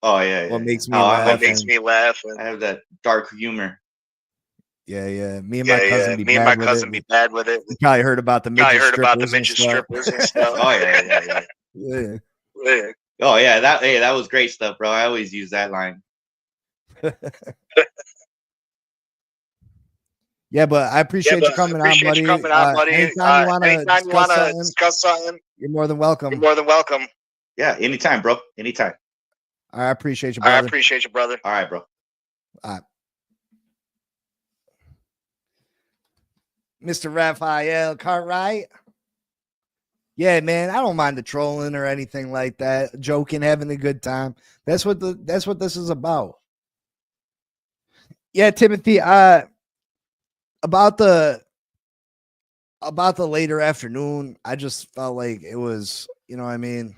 Oh yeah. What makes me laugh? What makes me laugh? I have that dark humor. Yeah. Me and my cousin be bad with it. You probably heard about the midget strippers and stuff. Oh yeah. Oh yeah, that was great stuff, bro. I always use that line. Yeah, but I appreciate you coming on, buddy. Anytime you want to discuss something, you're more than welcome. Yeah, anytime, bro. Anytime. I appreciate you, brother. All right, bro. All right. Mr. Raphael Cartwright. Yeah, man, I don't mind the trolling or anything like that. Joking, having a good time. That's what this is about. Yeah, Timothy, about the later afternoon, I just felt like it was, you know what I mean?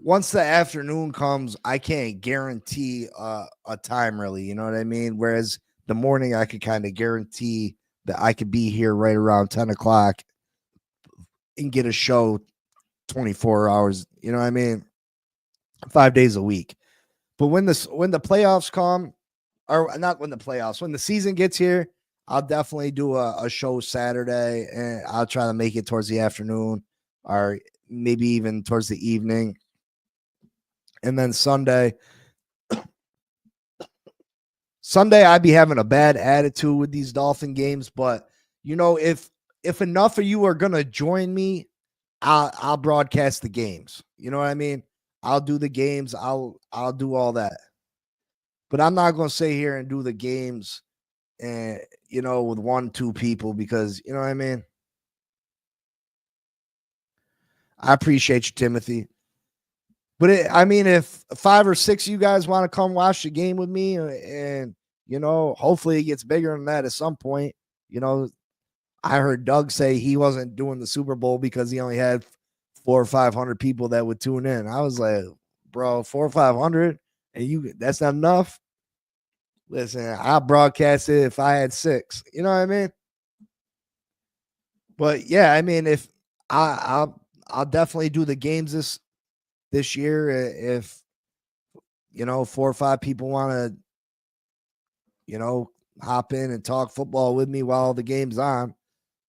Once the afternoon comes, I can't guarantee a time really, you know what I mean? Whereas the morning I could kind of guarantee that I could be here right around 10 o'clock and get a show 24 hours, you know what I mean? 5 days a week. But when the playoffs come, or not when the playoffs, when the season gets here, I'll definitely do a show Saturday, and I'll try to make it towards the afternoon or maybe even towards the evening. And then Sunday, I'd be having a bad attitude with these Dolphin games, but if enough of you are gonna join me, I'll broadcast the games. You know what I mean? I'll do the games. I'll do all that. But I'm not gonna sit here and do the games and with 1-2 people, because you know what I mean? I appreciate you, Timothy. But if 5 or 6 of you guys want to come watch the game with me, and hopefully it gets bigger than that at some point. I heard Doug say he wasn't doing the Super Bowl because he only had 400 or 500 people that would tune in. I was like, bro, 400 or 500, and that's not enough. Listen, I'll broadcast it if I had 6. You know what I mean? But yeah, if I'll definitely do the games this year if 4 or 5 people want to hop in and talk football with me while the game's on.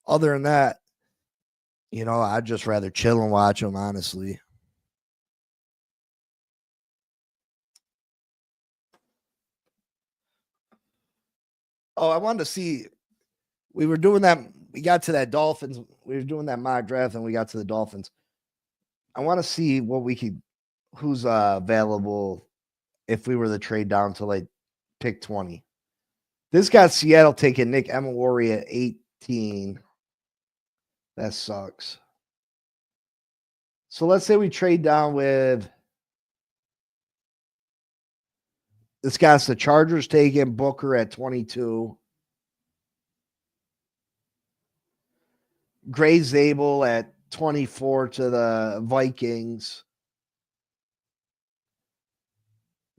Other than that, I'd just rather chill and watch them, honestly. Oh, I wanted to see. We were doing that. We got to that Dolphins. We were doing that mock draft, and we got to the Dolphins. I want to see what we could. Who's available if we were to trade down to like pick 20. This got Seattle taking Nick Emery at 18. That sucks. So let's say we trade down with. This guy's the Chargers taking Booker at 22. Gray Zabel at 24 to the Vikings.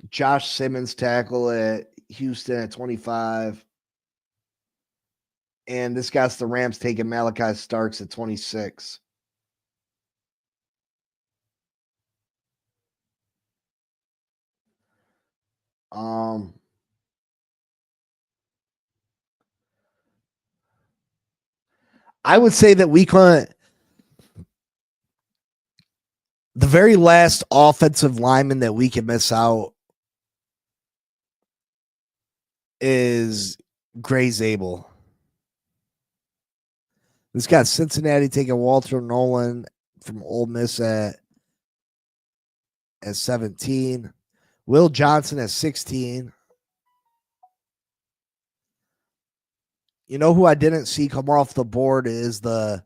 Josh Simmons tackle at Houston at 25. And this guy's the Rams taking Malachi Starks at 26. I would say that we couldn't. The very last offensive lineman that we can miss out is Gray Zabel. This got Cincinnati taking Walter Nolan from Ole Miss at 17. Will Johnson at 16. You know who I didn't see come off the board is the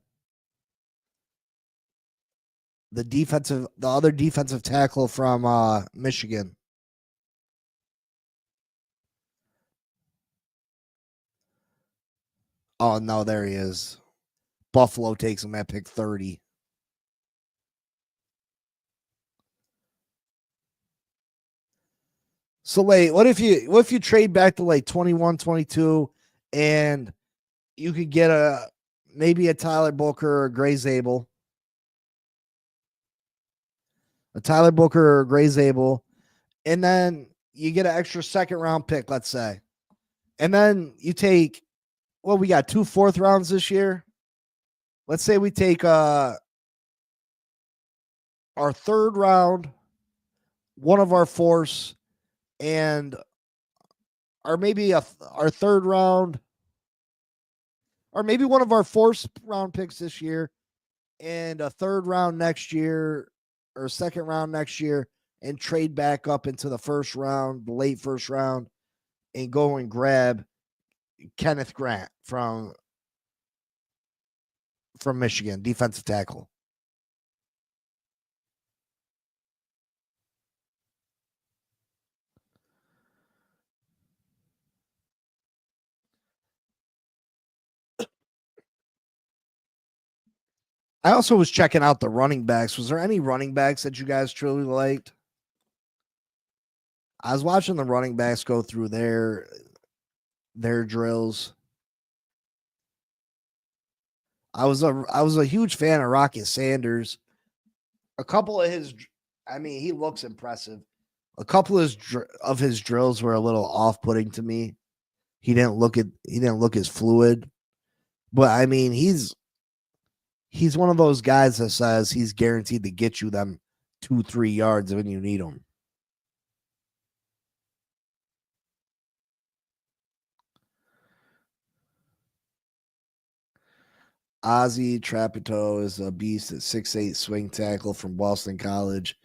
other defensive tackle from Michigan. Oh no, there he is. Buffalo takes him at pick 30. So wait, what if you trade back to like 21, 22 and you could get maybe a Tyler Booker or a Gray Zabel? A Tyler Booker or Gray Zabel, and then you get an extra second round pick, let's say. And then you take, well, we got 2 4th rounds this year. Let's say we take our 3rd round, one of our 4ths, and or maybe our 3rd round, or maybe one of our 4th round picks this year, and a 3rd round next year, or 2nd round next year, and trade back up into the 1st round, the late 1st round, and go and grab Kenneth Grant from Michigan, defensive tackle. I also was checking out the running backs. Was there any running backs that you guys truly liked? I was watching the running backs go through their drills. I was a huge fan of Rocket Sanders. A couple of his, I mean, he looks impressive. A couple of his drills were a little off-putting to me. He didn't look as fluid. But I mean, he's one of those guys that says he's guaranteed to get you them 2-3 yards when you need them. Ozzy Trapato is a beast at 6'8" swing tackle from Boston College.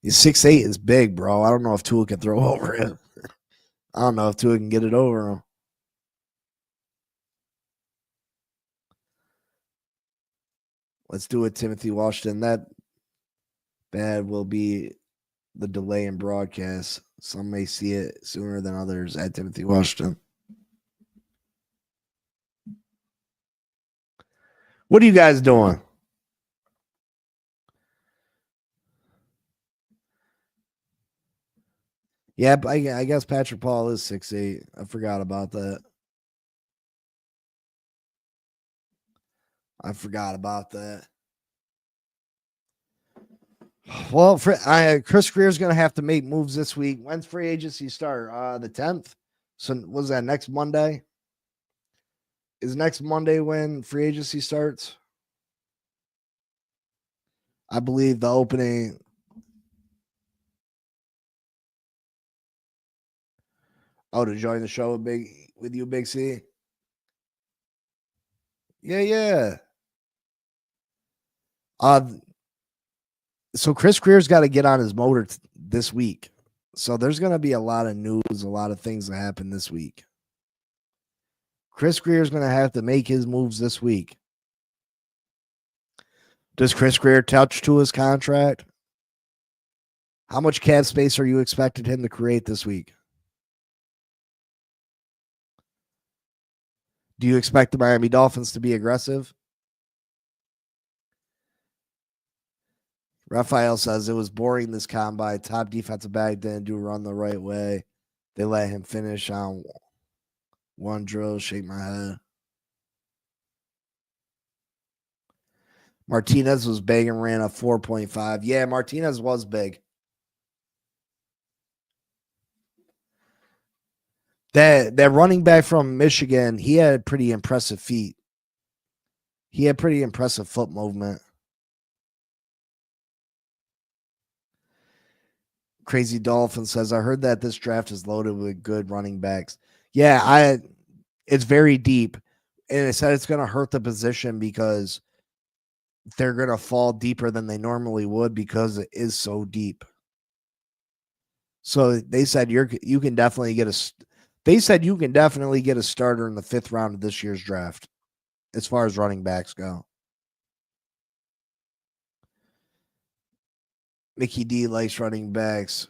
He's 6'8" is big, bro. I don't know if Tua can throw over him. I don't know if Tua can get it over him. Let's do it, Timothy Washington. That bad will be the delay in broadcast. Some may see it sooner than others at Timothy Washington. What are you guys doing? Yeah, I guess Patrick Paul is 6'8". I forgot about that. Well, Chris Greer's going to have to make moves this week. When's free agency start? The 10th? So was that next Monday? Is next Monday when free agency starts? I believe the opening. Oh, to join the show, big. with you, Big C? Yeah. So Chris Greer's got to get on his motor this week. So there's going to be a lot of news, a lot of things that happen this week. Chris Greer's going to have to make his moves this week. Does Chris Greer touch to his contract? How much cap space are you expecting him to create this week? Do you expect the Miami Dolphins to be aggressive? Raphael says it was boring this combine. Top defensive back didn't do run the right way. They let him finish on one drill. Shake my head. Martinez was big and ran a 4.5. Yeah, Martinez was big. That running back from Michigan, he had pretty impressive feet. He had pretty impressive foot movement. Crazy Dolphin says, I heard that this draft is loaded with good running backs. Yeah, it's very deep. And it said it's going to hurt the position because they're going to fall deeper than they normally would because it is so deep. So they said you can definitely get a starter in the 5th round of this year's draft as far as running backs go. Mickey D likes running backs.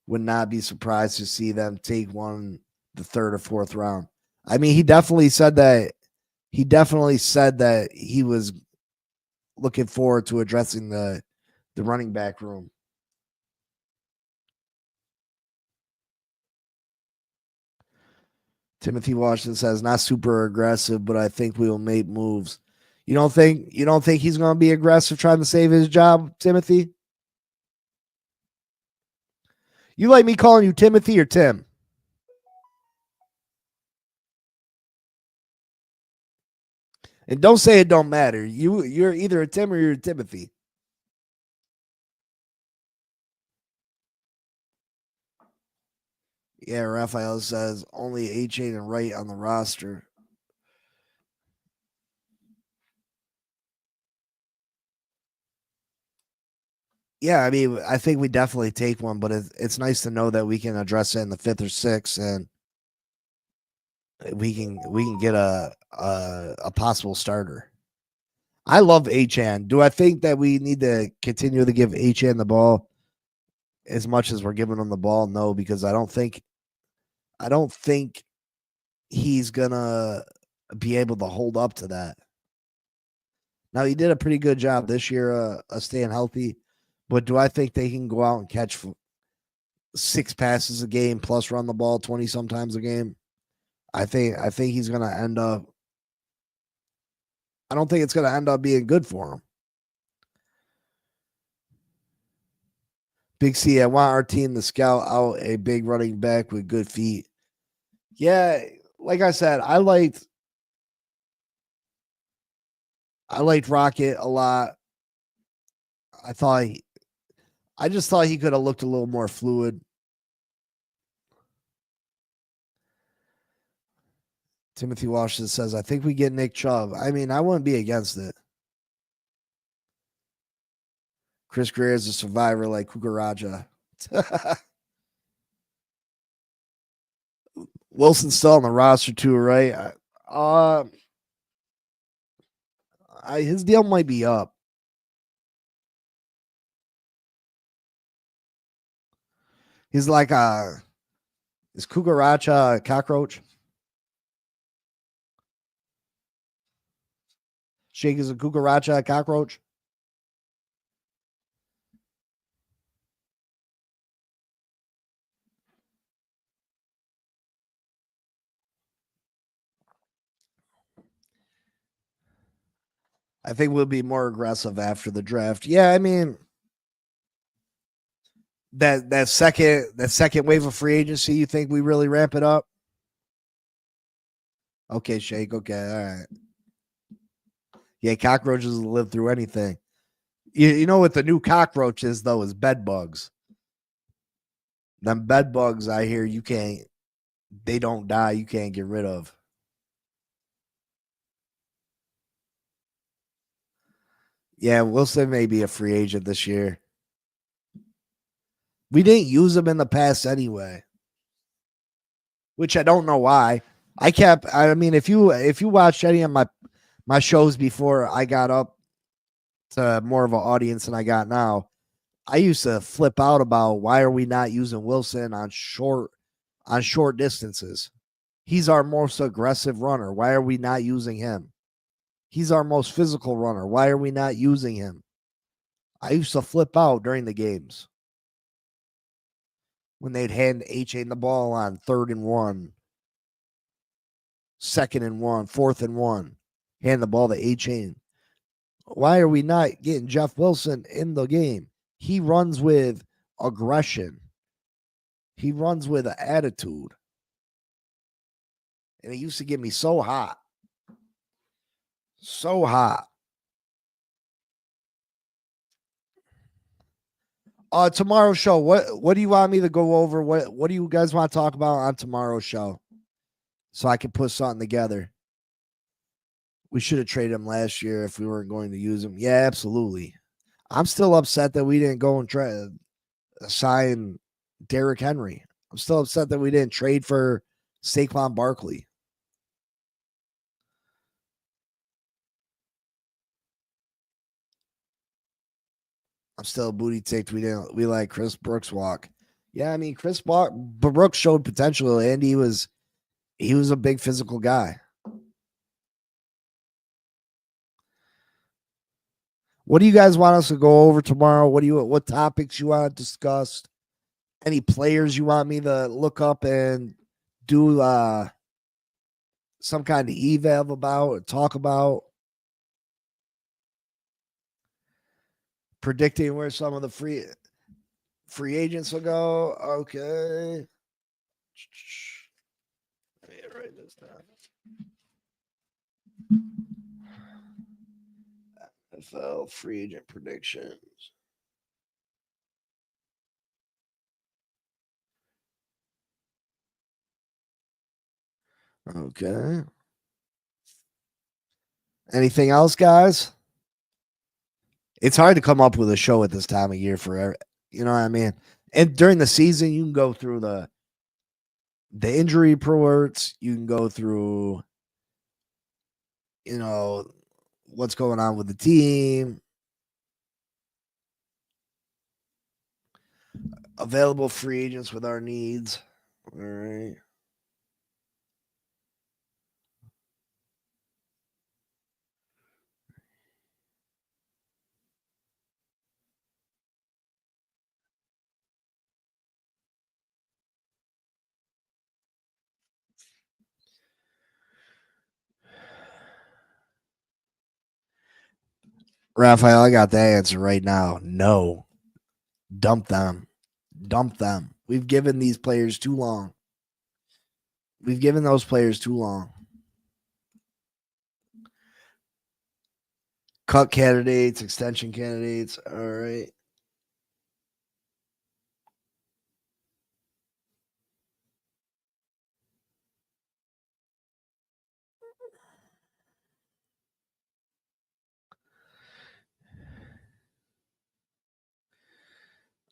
Would not be surprised to see them take one the 3rd or 4th round. I mean, he definitely said that he was looking forward to addressing the running back room. Timothy Washington says, not super aggressive, but I think we will make moves. You don't think he's going to be aggressive trying to save his job, Timothy? You like me calling you Timothy or Tim? And don't say it don't matter. You're either a Tim or you're a Timothy. Yeah, Raphael says only A-Chain and Wright on the roster. Yeah, I mean, I think we definitely take one, but it's nice to know that we can address it in the 5th or 6th, and we can get a possible starter. I love H-Chan. Do I think that we need to continue to give H-Chan the ball as much as we're giving him the ball? No, because I don't think he's gonna be able to hold up to that. Now, he did a pretty good job this year staying healthy, but do I think they can go out and catch 6 passes a game plus run the ball 20 sometimes a game? I think he's gonna end up. I don't think it's gonna end up being good for him. Big C, I want our team to scout out a big running back with good feet. Yeah, like I said, I liked Rocket a lot. I just thought he could have looked a little more fluid. Timothy Washington says, I think we get Nick Chubb. I mean, I wouldn't be against it. Chris Greer is a survivor like Kukaraja. Wilson's still on the roster too, right? His deal might be up. He's like is Kukaracha a cockroach? Shake is a Kukaracha a cockroach? I think we'll be more aggressive after the draft. Yeah, I mean that second wave of free agency, you think we really ramp it up? Okay, Shake. Okay, all right. Yeah, cockroaches will live through anything. You know what the new cockroach is though is bed bugs. Them bed bugs, I hear you can't they don't die, you can't get rid of. Yeah, Wilson may be a free agent this year. We didn't use him in the past anyway, which I don't know why. I mean, if you watched any of my shows before I got up to more of an audience than I got now, I used to flip out about why are we not using Wilson on short distances. He's our most aggressive runner. Why are we not using him? He's our most physical runner. Why are we not using him? I used to flip out during the games when they'd hand A-Chain the ball on 3rd and 1, 2nd and 1, 4th and 1. Hand the ball to A-Chain. Why are we not getting Jeff Wilson in the game? He runs with aggression. He runs with an attitude. And it used to get me so hot. So hot. Tomorrow's show. What do you want me to go over? What do you guys want to talk about on tomorrow's show? So I can put something together. We should have traded him last year if we weren't going to use him. Yeah, absolutely. I'm still upset that we didn't go and try to sign Derrick Henry. I'm still upset that we didn't trade for Saquon Barkley. I'm still booty ticked. We like Chris Brooks walk. Yeah, I mean Brooks showed potential, and he was a big physical guy. What do you guys want us to go over tomorrow? What topics you want to discuss? Any players you want me to look up and do some kind of eval about or talk about? Predicting where some of the free agents will go. Okay. Let me write this down. NFL free agent predictions. Okay. Anything else, guys? It's hard to come up with a show at this time of year for, you know what I mean? And during the season, you can go through the injury reports. You can go through, what's going on with the team. Available free agents with our needs. All right. Raphael, I got the answer right now. No. Dump them. Dump them. We've given these players too long. We've given those players too long. Cut candidates, extension candidates. All right.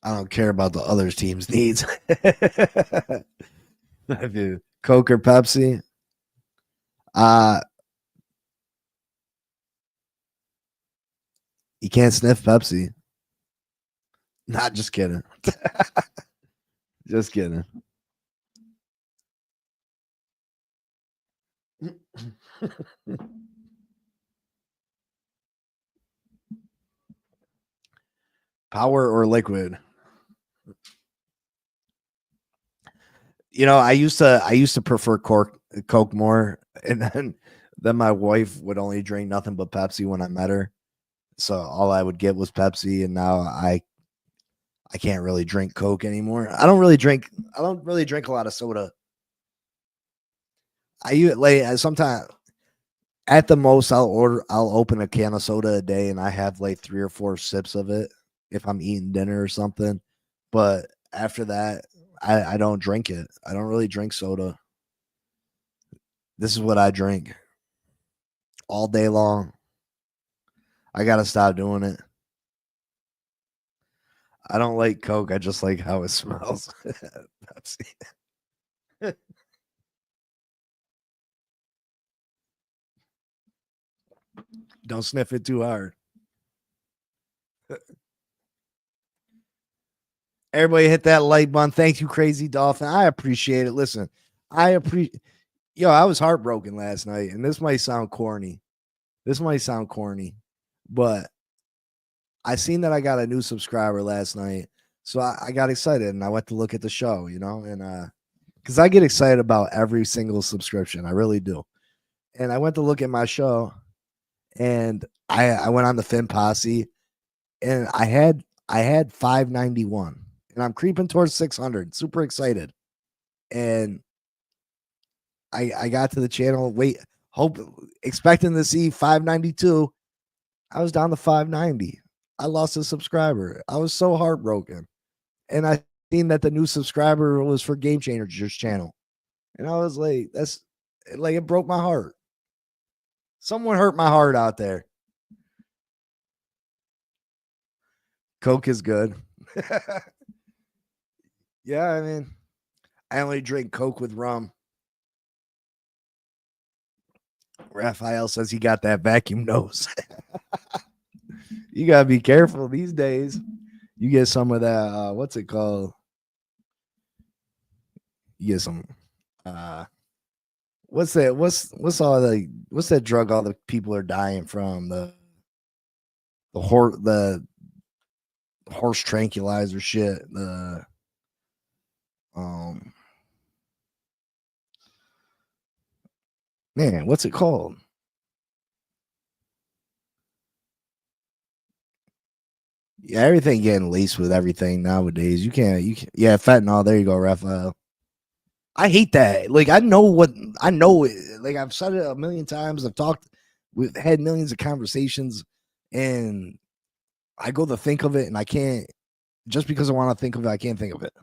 I don't care about the other team's needs. I do. Coke or Pepsi? You can't sniff Pepsi. Not just kidding. Just kidding. Power or liquid? I used to prefer Coke more, and then my wife would only drink nothing but Pepsi when I met her. So all I would get was Pepsi, and now I can't really drink Coke anymore. I don't really drink a lot of soda. Sometimes at the most I'll open a can of soda a day, and I have like 3 or 4 sips of it if I'm eating dinner or something. But after that, I don't drink it. I don't really drink soda. This is what I drink all day long. I gotta stop doing it. I don't like Coke. I just like how it smells. Pepsi. Don't sniff it too hard. Everybody hit that like button. Thank you, Crazy Dolphin. I appreciate it. Listen, I appreciate. Yo, I was heartbroken last night, and this might sound corny. But I seen that I got a new subscriber last night, so I got excited and I went to look at the show, and because I get excited about every single subscription, I really do. And I went to look at my show, and I went on the Fin Posse, and I had 591, and I'm creeping towards 600. Super excited, and I got to the channel, expecting to see 592. I was down to 590. I lost a subscriber. I was so heartbroken. And I seen that the new subscriber was for Game Changers channel. And I was like, that's like, it broke my heart. Someone hurt my heart out there. Coke is good. Yeah, I mean, I only drink Coke with rum. Raphael says he got that vacuum nose. You gotta be careful these days. You get some of that. What's it called? You get some. What's that? What's that drug all the people are dying from? The horse tranquilizer shit. Man, what's it called? Yeah, everything getting laced with everything nowadays. You can't. Yeah, fentanyl. There you go, Raphael. I hate that. Like, I know it. Like, I've said it a million times. We've had millions of conversations, and I go to think of it, and I can't. Just because I want to think of it, I can't think of it.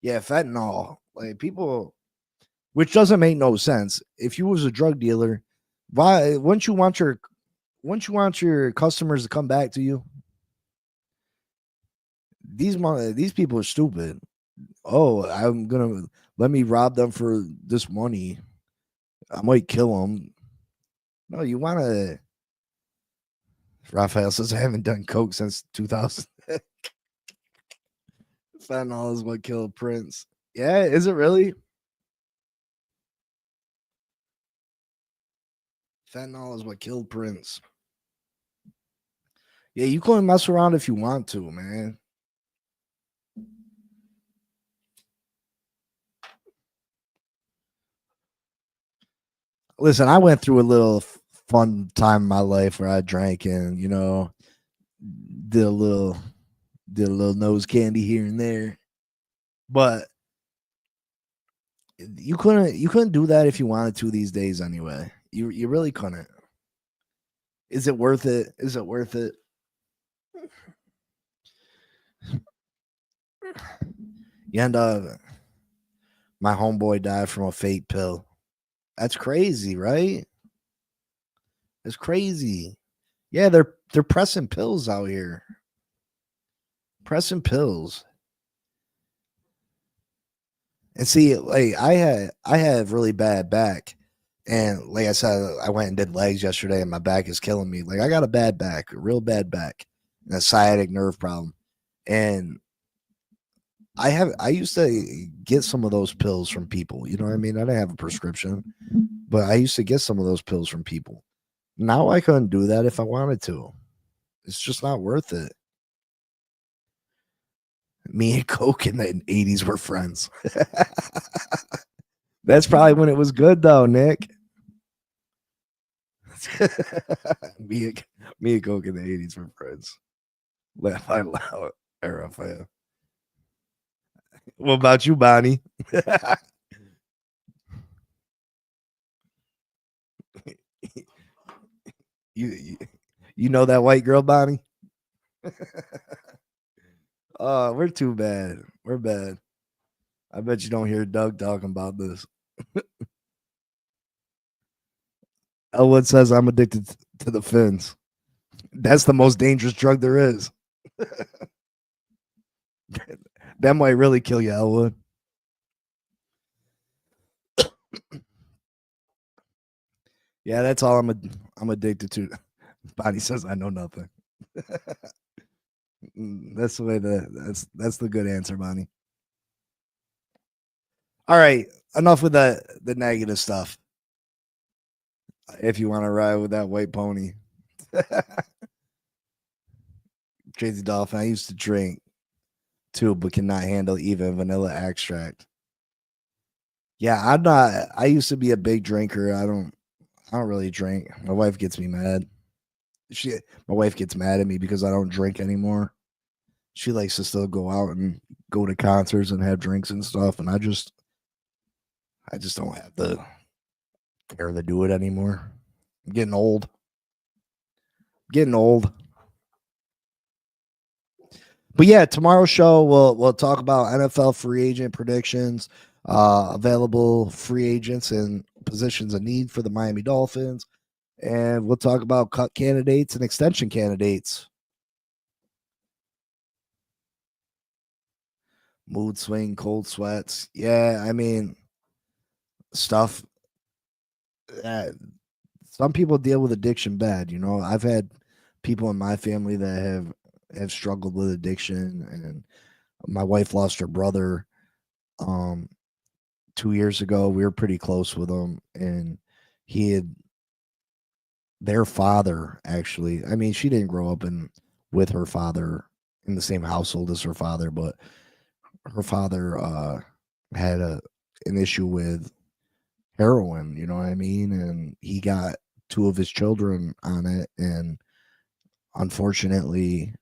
Yeah, fentanyl. Like, people, which doesn't make no sense. If you was a drug dealer, why wouldn't you want your customers to come back to you? These people are stupid. Oh, I'm gonna let me rob them for this money. I might kill them. No, you want to. Raphael says I haven't done coke since 2000. Fentanyl is what killed Prince. Yeah, is it really? Fentanyl is what killed Prince. Yeah, you can mess around if you want to, man. Listen, I went through a little fun time in my life where I drank and did a little nose candy here and there, but you couldn't do that if you wanted to these days anyway. You really couldn't. Is it worth it? Is it worth it? You end up, my homeboy died from a fake pill. That's crazy, right? It's crazy. Yeah, they're pressing pills out here. Pressing pills. And see, like I have really bad back. And like I said, I went and did legs yesterday and my back is killing me. Like I got a bad back, a real bad back, and a sciatic nerve problem. And I used to get some of those pills from people. You know what I mean? I didn't have a prescription, but I used to get some of those pills from people. Now I couldn't do that if I wanted to. It's just not worth it. Me and Coke in the 80s were friends. That's probably when it was good though, Nick. me and Coke in the 80s were friends. Laugh out loud. Raphael. What about you, Bonnie? you know that white girl, Bonnie? Oh, we're too bad. We're bad. I bet you don't hear Doug talking about this. Elwood says I'm addicted to the fins. That's the most dangerous drug there is. That might really kill you, Elwood. Yeah, that's all I'm addicted to. Bonnie says I know nothing. That's the way that's the good answer, Bonnie. All right, enough with the negative stuff. If you want to ride with that white pony. Crazy Dolphin. I used to drink too, but cannot handle even vanilla extract. Yeah, I'm not. I used to be a big drinker. I don't really drink. My wife gets me mad. My wife gets mad at me because I don't drink anymore. She likes to still go out and go to concerts and have drinks and stuff, and I just don't have the care to do it anymore. I'm getting old. Getting old. But yeah, tomorrow's show we'll talk about NFL free agent predictions, available free agents and positions of need for the Miami Dolphins, and we'll talk about cut candidates and extension candidates. Mood swing, cold sweats. Yeah, I mean, stuff. Some people deal with addiction bad. You know, I've had people in my family that have struggled with addiction, and my wife lost her brother 2 years ago. We were pretty close with him, and he had their father actually. I mean, she didn't grow up with her father in the same household as her father, but her father had an issue with heroin, you know what I mean? And he got 2 of his children on it, and unfortunately,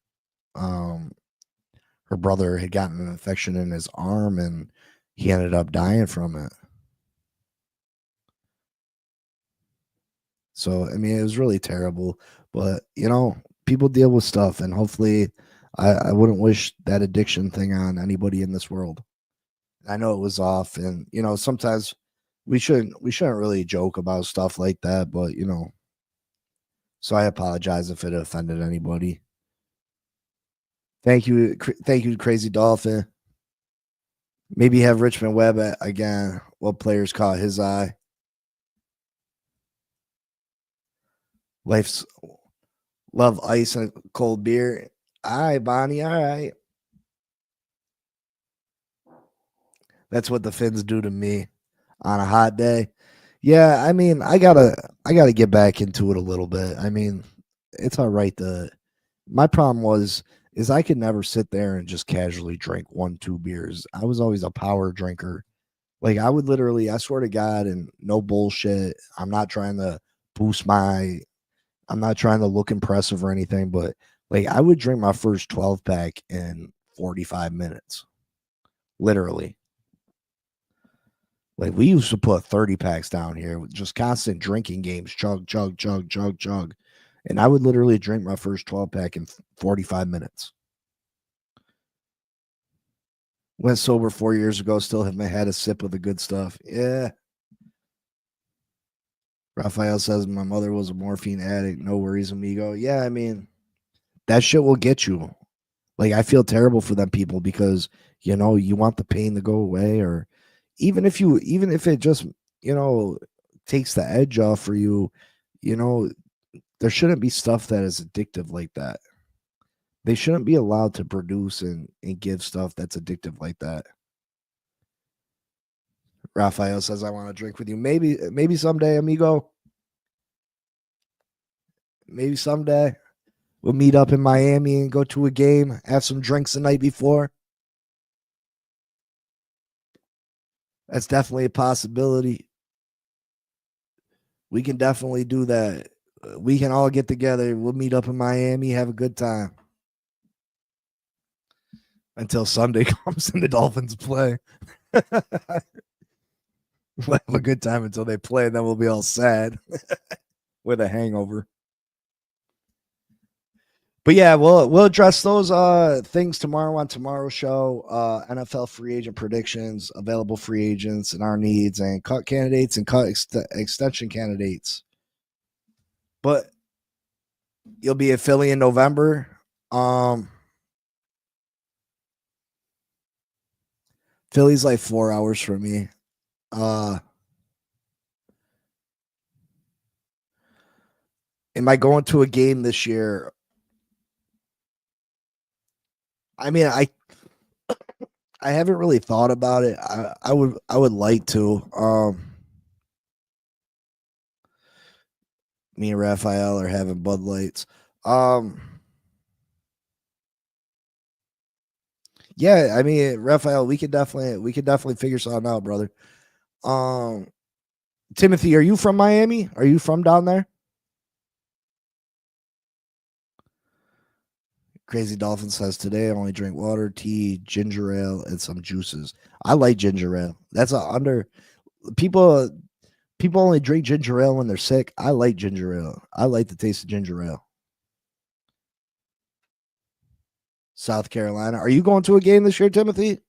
her brother had gotten an infection in his arm, and he ended up dying from it. So, I mean, it was really terrible, but you know, people deal with stuff, and hopefully, I wouldn't wish that addiction thing on anybody in this world. I know it was off, and you know, sometimes we shouldn't really joke about stuff like that, but you know, so I apologize if it offended anybody. Thank you, Crazy Dolphin. Maybe have Richmond Webb again. What players caught his eye? Life's love ice and cold beer. All right, Bonnie. All right. That's what the Finns do to me on a hot day. Yeah, I mean, I gotta get back into it a little bit. I mean, it's all right. My problem is I could never sit there and just casually drink 1-2 beers. I was always a power drinker. Like I would literally, I swear to God, and no bullshit. I'm not trying to I'm not trying to look impressive or anything, but like I would drink my first 12 pack in 45 minutes. Literally. Like we used to put 30 packs down here with just constant drinking games, chug, chug, chug, chug, chug. And I would literally drink my first 12 pack in 45 minutes. Went sober 4 years ago, still haven't had a sip of the good stuff. Yeah. Raphael says my mother was a morphine addict. No worries, amigo. Yeah, I mean, that shit will get you. Like I feel terrible for them people because you know you want the pain to go away, or even if it just you know takes the edge off for you, you know there shouldn't be stuff that is addictive like that. They shouldn't be allowed to produce and give stuff that's addictive like that. Raphael says, I want to drink with you. Maybe someday, amigo. Maybe someday we'll meet up in Miami and go to a game, have some drinks the night before. That's definitely a possibility. We can definitely do that. We can all get together. We'll meet up in Miami, have a good time. Until Sunday comes and the Dolphins play. We'll have a good time until they play, and then we'll be all sad with a hangover. But yeah, we'll address those things tomorrow on tomorrow's show. NFL free agent predictions, available free agents and our needs, and cut candidates and cut extension candidates. But you'll be at Philly in November. Philly's like 4 hours from me. Am I going to a game this year? I mean, I haven't really thought about it. I would like to. Me and Raphael are having Bud Lights. Yeah, I mean, Raphael, we could definitely figure something out, brother. Timothy, are you from Miami? Are you from down there? Crazy Dolphin says today I only drink water, tea, ginger ale, and some juices. I like ginger ale. That's a under people. People only drink ginger ale when they're sick. I like ginger ale. I like the taste of ginger ale. South Carolina. Are you going to a game this year, Timothy?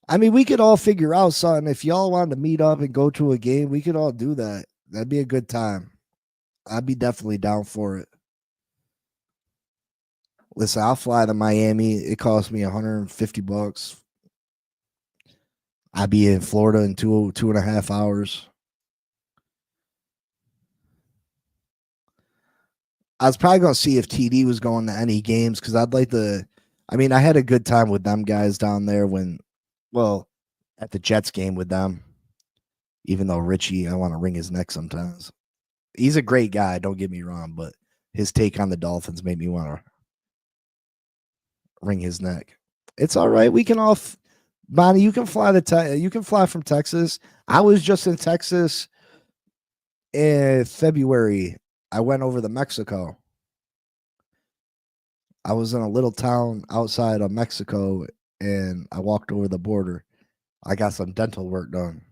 I mean, we could all figure out something. If y'all wanted to meet up and go to a game, we could all do that. That'd be a good time. I'd be definitely down for it. Listen, I'll fly to Miami. It cost me $150. I'd be in Florida in 2.5 hours. I was probably going to see if TD was going to any games because I'd like to. I mean, I had a good time with them guys down there at the Jets game with them. Even though Richie, I want to wring his neck sometimes. He's a great guy, don't get me wrong, but his take on the Dolphins made me want to wring his neck. It's all right. We can all, Bonnie, you can fly you can fly from Texas. I was just in Texas in February. I went over to Mexico. I was in a little town outside of Mexico and I walked over the border. I got some dental work done.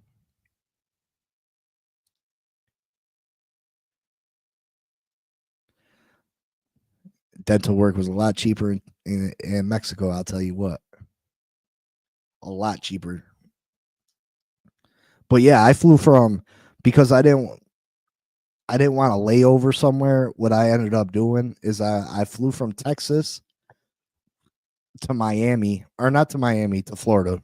Dental work was a lot cheaper in Mexico, I'll tell you what. A lot cheaper. But yeah, I flew from because I didn't want to lay over somewhere. What I ended up doing is I flew from Texas to Miami, or not to Miami, to Florida.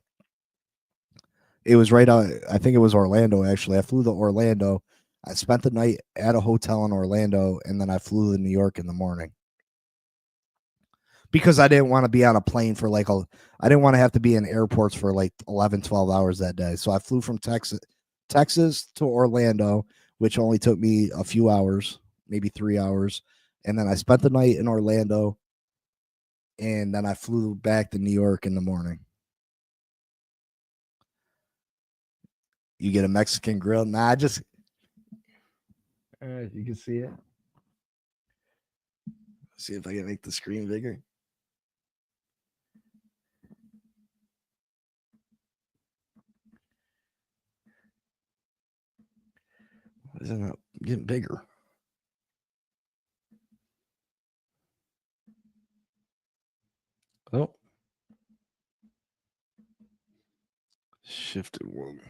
It was right out. I think it was Orlando, actually. I flew to Orlando. I spent the night at a hotel in Orlando, and then I flew to New York in the morning. Because I didn't want to be on a plane for I didn't want to have to be in airports for like 11, 12 hours that day. So I flew from Texas to Orlando, which only took me a few hours, maybe 3 hours. And then I spent the night in Orlando. And then I flew back to New York in the morning. You get a Mexican grill? Nah, you can see it. See if I can make the screen bigger. Isn't it getting bigger? Oh. Shifted one.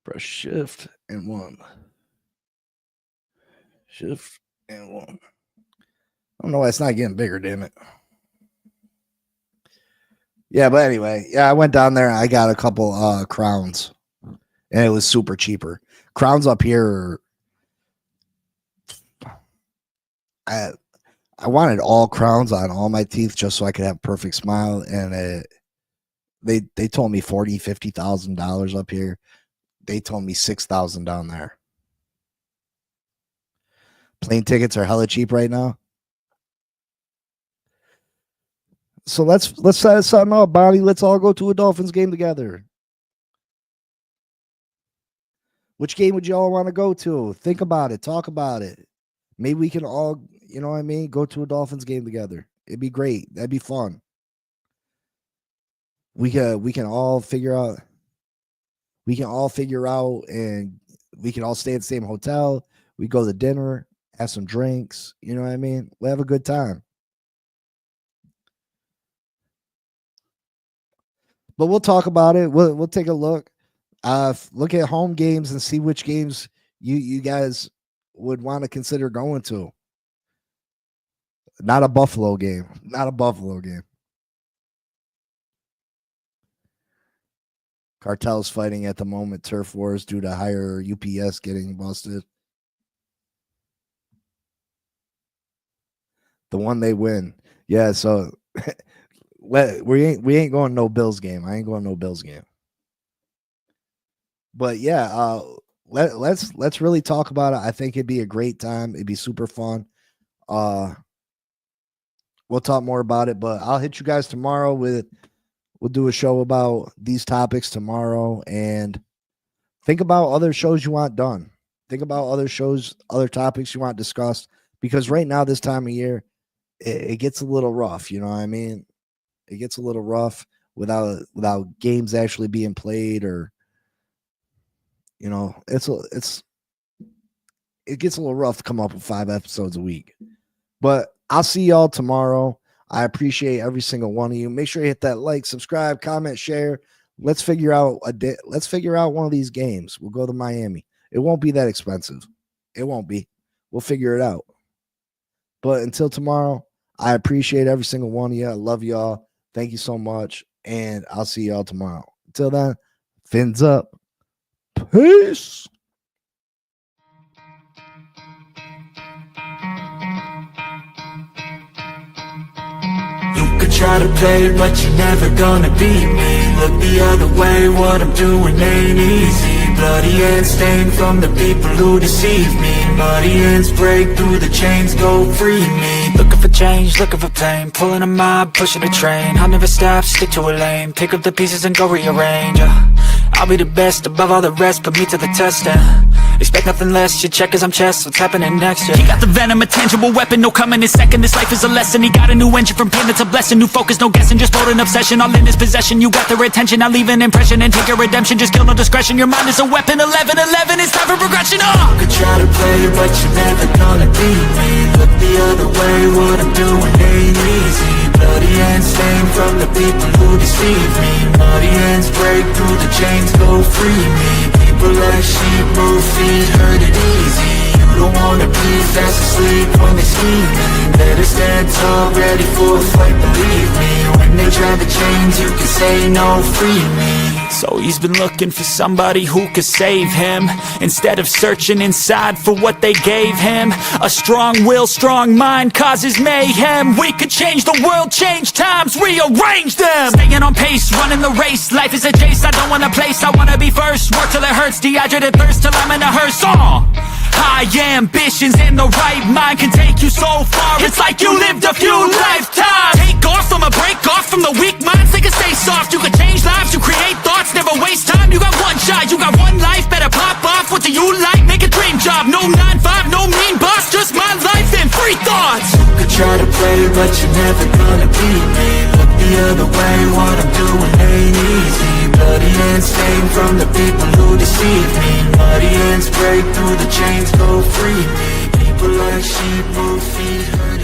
Press shift and one. Shift and one. I don't know why it's not getting bigger, damn it. Yeah, but anyway, yeah, I went down there and I got a couple crowns. And it was super cheaper. Crowns up here I wanted all crowns on all my teeth just so I could have a perfect smile. And they told me $40,000-$50,000 up here. They told me $6,000 down there. Plane tickets are hella cheap right now. So let's set something up, Bonnie. Let's all go to a Dolphins game together. Which game would y'all want to go to? Think about it. Talk about it. Maybe we can all, you know what I mean, go to a Dolphins game together. It'd be great. That'd be fun. We can all figure out. We can all figure out, and we can all stay at the same hotel. We go to dinner, have some drinks. You know what I mean? We'll have a good time. But we'll talk about it. We'll take a look. Look at home games and see which games you guys would want to consider going to. Not a Buffalo game. Not a Buffalo game. Cartels fighting at the moment. Turf wars due to higher UPS getting busted. The one they win. Yeah, so we ain't going no Bills game. I ain't going no Bills game. But yeah, let's really talk about it. I think it'd be a great time. It'd be super fun. We'll talk more about it, but I'll hit you guys tomorrow we'll do a show about these topics tomorrow, and think about other shows you want done. Think about other shows, other topics you want discussed, because right now, this time of year, it gets a little rough. You know what I mean? It gets a little rough without games actually being played, or, you know, it gets a little rough to come up with 5 episodes a week. But I'll see y'all tomorrow. I appreciate every single one of you. Make sure you hit that like, subscribe, comment, share. Let's figure out one of these games. We'll go to Miami. It won't be that expensive. It won't be. We'll figure it out. But until tomorrow, I appreciate every single one of you. I love y'all. Thank you so much. And I'll see y'all tomorrow. Until then, fins up. Peace. Try to play, but you're never gonna beat me. Look the other way, what I'm doing ain't easy. Bloody hands stained from the people who deceive me. Muddy hands break through the chains, go free me. Looking for change, looking for pain. Pulling a mob, pushing a train. I'll never stop, stick to a lane. Pick up the pieces and go rearrange. I'll be the best above all the rest, put me to the test. Expect nothing less, you check as I'm chess, what's happening next, yeah. He got the venom, a tangible weapon, no coming in second. This life is a lesson, he got a new engine. From pain, it's a blessing, new focus, no guessing. Just bold an obsession, all in his possession. You got their attention, I leave an impression and take your redemption. Just kill no discretion, your mind is a weapon. 11-11, it's time for progression, You could try to play, but you're never gonna beat me. Look the other way, what I'm doing ain't easy. Bloody hands stained from the people who deceive me. Muddy hands break through the chains, go free me. People like sheep move feet, hurt it easy. You don't wanna be fast asleep when they scheming. Better stand tall, ready for a fight, believe me. When they try to change, you can say no, free me. So he's been looking for somebody who could save him, instead of searching inside for what they gave him. A strong will, strong mind causes mayhem. We could change the world, change times, rearrange them. Staying on pace, running the race. Life is a chase, I don't want a place, I wanna be first. Work till it hurts, dehydrated thirst till I'm in a hearse. High ambitions and the right mind can take you so far. It's like you lived a few lifetimes. Take off from a break off from the weak minds. They can stay soft, you can change lives, you create thoughts, never waste time. You got one shot, you got one life, better pop off. What do you like? Make a dream job. No 9-5, no mean boss, just my life and free thoughts. You could try to play, but you're never gonna beat me. Look the other way, what I'm doing ain't easy. Bloody hands stained from the people who deceive me. Muddy hands break through the chains, go free me. People like sheep move feet, hurt